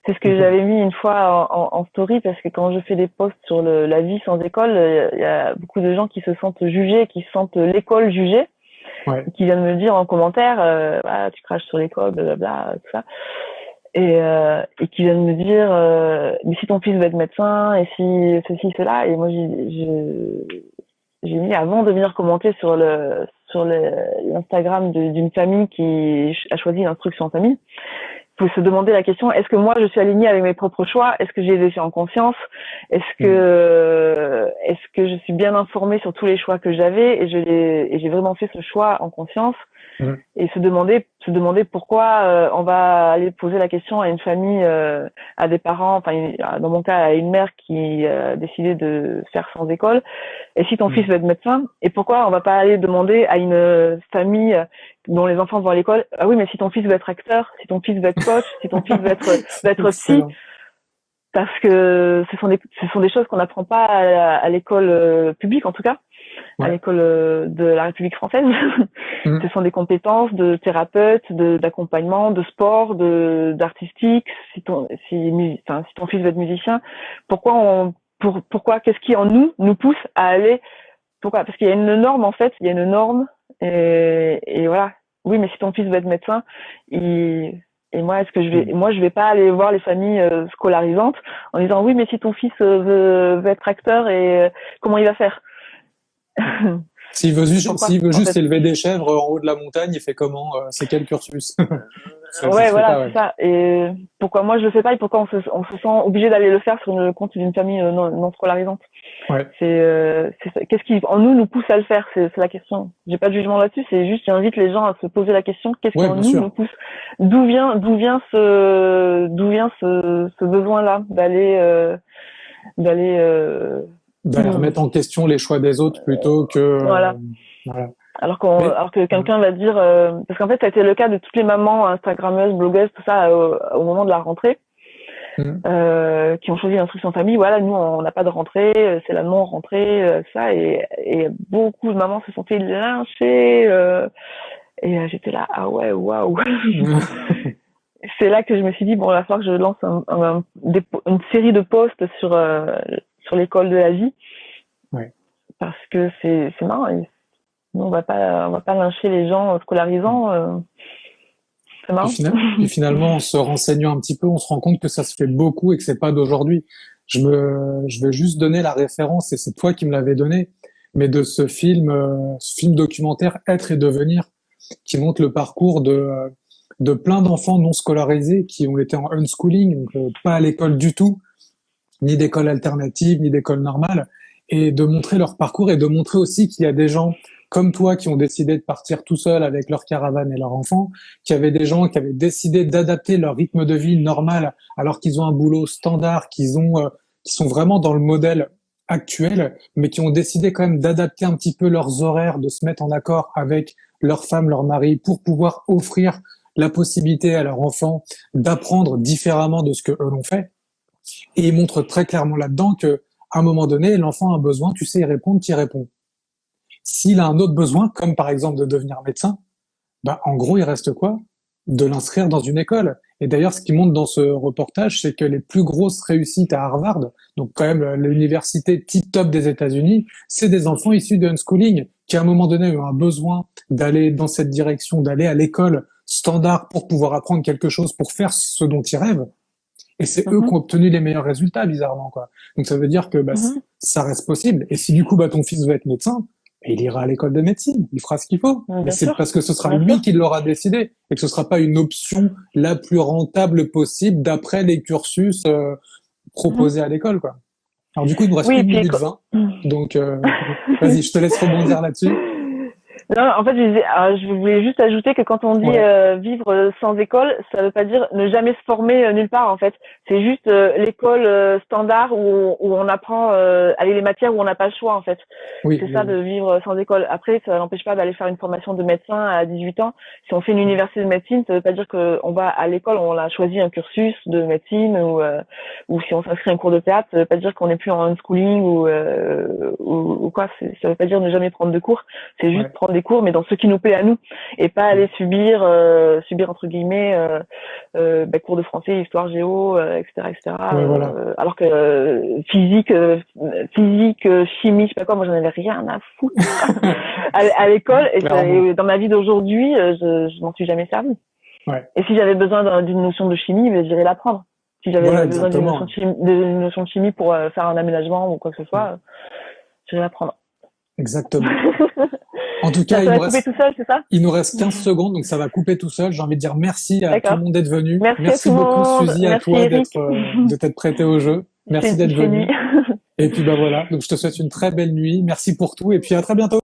C'est ce que Mhm. j'avais mis une fois en story parce que quand je fais des posts sur la vie sans école, il y a beaucoup de gens qui se sentent jugés, qui se sentent l'école jugée, Ouais. et qui viennent me dire en commentaire, ah, tu craches sur l'école, blablabla, tout ça. Et qui viennent me dire, mais si ton fils veut être médecin, et si ceci, cela, et moi j'ai mis avant de venir commenter sur l'Instagram d'une famille qui a choisi l'instruction en famille. Il faut se demander la question, est-ce que moi je suis alignée avec mes propres choix? Est-ce que j'ai les fait en conscience? Mhm. Est-ce que je suis bien informée sur tous les choix que j'avais et j'ai vraiment fait ce choix en conscience? Mhm. Et se demander pourquoi on va aller poser la question à une famille, à des parents, enfin dans mon cas à une mère qui a décidé de faire sans école. Et si ton fils Mhm. veut être médecin, et pourquoi on va pas aller demander à une famille dont les enfants vont à l'école, ah oui, mais si ton fils veut être acteur, si ton fils veut être coach, si ton fils veut C'est être psy, excellent. parce que ce sont des choses qu'on n'apprend pas à l'école publique en tout cas, à Ouais. l'école de la République française. Ce Mhm. sont des compétences de thérapeute, d'accompagnement, de sport, d'artistique. Si ton fils veut être musicien, pourquoi, qu'est-ce qui en nous pousse à aller, pourquoi? Parce qu'il y a une norme en fait, il y a une norme et voilà. Oui, mais si ton fils veut être médecin, et moi, Mhm. moi, je vais pas aller voir les familles scolarisantes en disant oui, mais si ton fils veut être acteur et comment il va faire? Pourquoi, S'il veut en juste fait? élever des chèvres en haut de la montagne, il fait comment? C'est quel cursus? Ça Ouais, se fait voilà, pas, c'est ouais. ça. Et pourquoi moi je le fais pas et pourquoi on se sent obligé d'aller le faire sur le compte d'une famille non scolarisante? Ouais. Qu'est-ce qui en nous pousse à le faire? C'est la question. J'ai pas de jugement là-dessus. C'est juste j'invite les gens à se poser la question qu'est-ce qui Ouais, en bien nous sûr. pousse? D'où vient ce besoin-là d'aller D'aller remettre en question les choix des autres plutôt que, voilà. voilà. Mais, Alors que ouais. quelqu'un va dire parce qu'en fait ça a été le cas de toutes les mamans instagrammeuses, blogueuses, tout ça au moment de la rentrée. Mhm. Qui ont choisi l'instruction famille. Voilà, nous, on n'a pas de rentrée, c'est la non-rentrée, ça. Et beaucoup de mamans se sont fait lyncher. Et j'étais là, ah ouais, waouh. C'est là que je me suis dit, bon, il va falloir que je lance une série de posts sur l'école de la vie. Ouais. Parce que c'est marrant. Nous, on va pas lyncher les gens scolarisants. C'est marrant. Puis finalement, en se renseignant un petit peu, on se rend compte que ça se fait beaucoup et que c'est pas d'aujourd'hui. Je vais juste donner la référence, et c'est toi qui me l'avais donné, mais de ce film documentaire Être et devenir, qui montre le parcours de plein d'enfants non scolarisés qui ont été en unschooling, donc pas à l'école du tout, ni d'école alternative, ni d'école normale, et de montrer leur parcours et de montrer aussi qu'il y a des gens comme toi qui ont décidé de partir tout seuls avec leur caravane et leurs enfants, qu'il y avait des gens qui avaient décidé d'adapter leur rythme de vie normal alors qu'ils ont un boulot standard, qui sont vraiment dans le modèle actuel, mais qui ont décidé quand même d'adapter un petit peu leurs horaires, de se mettre en accord avec leur femme, leur mari, pour pouvoir offrir la possibilité à leurs enfants d'apprendre différemment de ce que eux l'ont fait. Et il montre très clairement là-dedans que, à un moment donné, l'enfant a un besoin, tu sais y répondre, tu y réponds. S'il a un autre besoin, comme par exemple de devenir médecin, bah, en gros, il reste quoi? De l'inscrire dans une école. Et d'ailleurs, ce qui montre dans ce reportage, c'est que les plus grosses réussites à Harvard, donc quand même l'université tip-top des États-Unis, c'est des enfants issus de unschooling qui, à un moment donné, ont un besoin d'aller dans cette direction, d'aller à l'école standard pour pouvoir apprendre quelque chose, pour faire ce dont ils rêvent. Et c'est eux qui Mhm, ont obtenu les meilleurs résultats, bizarrement, quoi. Donc ça veut dire que bah, mhm, ça reste possible. Et si du coup, bah, ton fils veut être médecin, bah, il ira à l'école de médecine, il fera ce qu'il faut. Mais bien c'est sûr, parce que ce sera bien lui sûr. qui l'aura décidé et que ce sera pas une option la plus rentable possible d'après les cursus Mhm. proposés à l'école, quoi. Alors du coup, il nous reste Oui, et une puis minute 20. Donc vas-y, je te laisse rebondir là-dessus. non, en fait, je voulais juste ajouter que quand on dit Ouais, vivre sans école, ça veut pas dire ne jamais se former nulle part, en fait. C'est juste l'école standard où on apprend aller les matières où on n'a pas le choix, en fait. oui, C'est ça de vivre sans école. Après, ça n'empêche pas d'aller faire une formation de médecin à 18 ans. Si on fait une université de médecine, ça veut pas dire qu'on va à l'école, on a choisi un cursus de médecine ou si on s'inscrit à un cours de théâtre, ça veut pas dire qu'on n'est plus en unschooling ou quoi. Ça veut pas dire ne jamais prendre de cours. C'est juste ouais. prendre des les cours, mais dans ce qui nous plaît à nous, et pas aller subir entre guillemets cours de français, histoire, géo, etc., etc. Ouais, voilà. Alors que physique, chimie, je sais pas quoi, moi j'en avais rien à foutre à l'école, Clairement. et dans ma vie d'aujourd'hui, je m'en suis jamais servi. Ouais. Et si j'avais besoin d'une notion de chimie, ben, j'irais l'apprendre. Si Voilà, j'avais besoin exactement. d'une notion de chimie pour faire un aménagement ou quoi que ce Ouais. soit, j'irais l'apprendre. Exactement. En tout cas, Ça va couper tout seul, c'est ça? il nous reste 15 secondes, donc ça va couper tout seul. J'ai envie de dire merci à tout D'accord. le monde d'être venu. Merci à tout Merci le beaucoup, monde. Suzy, à Merci toi Eric. de t'être prêté au jeu. Merci d'être Il fait nuit. venu. Et puis, bah voilà. Donc, je te souhaite une très belle nuit. Merci pour tout. Et puis, à très bientôt.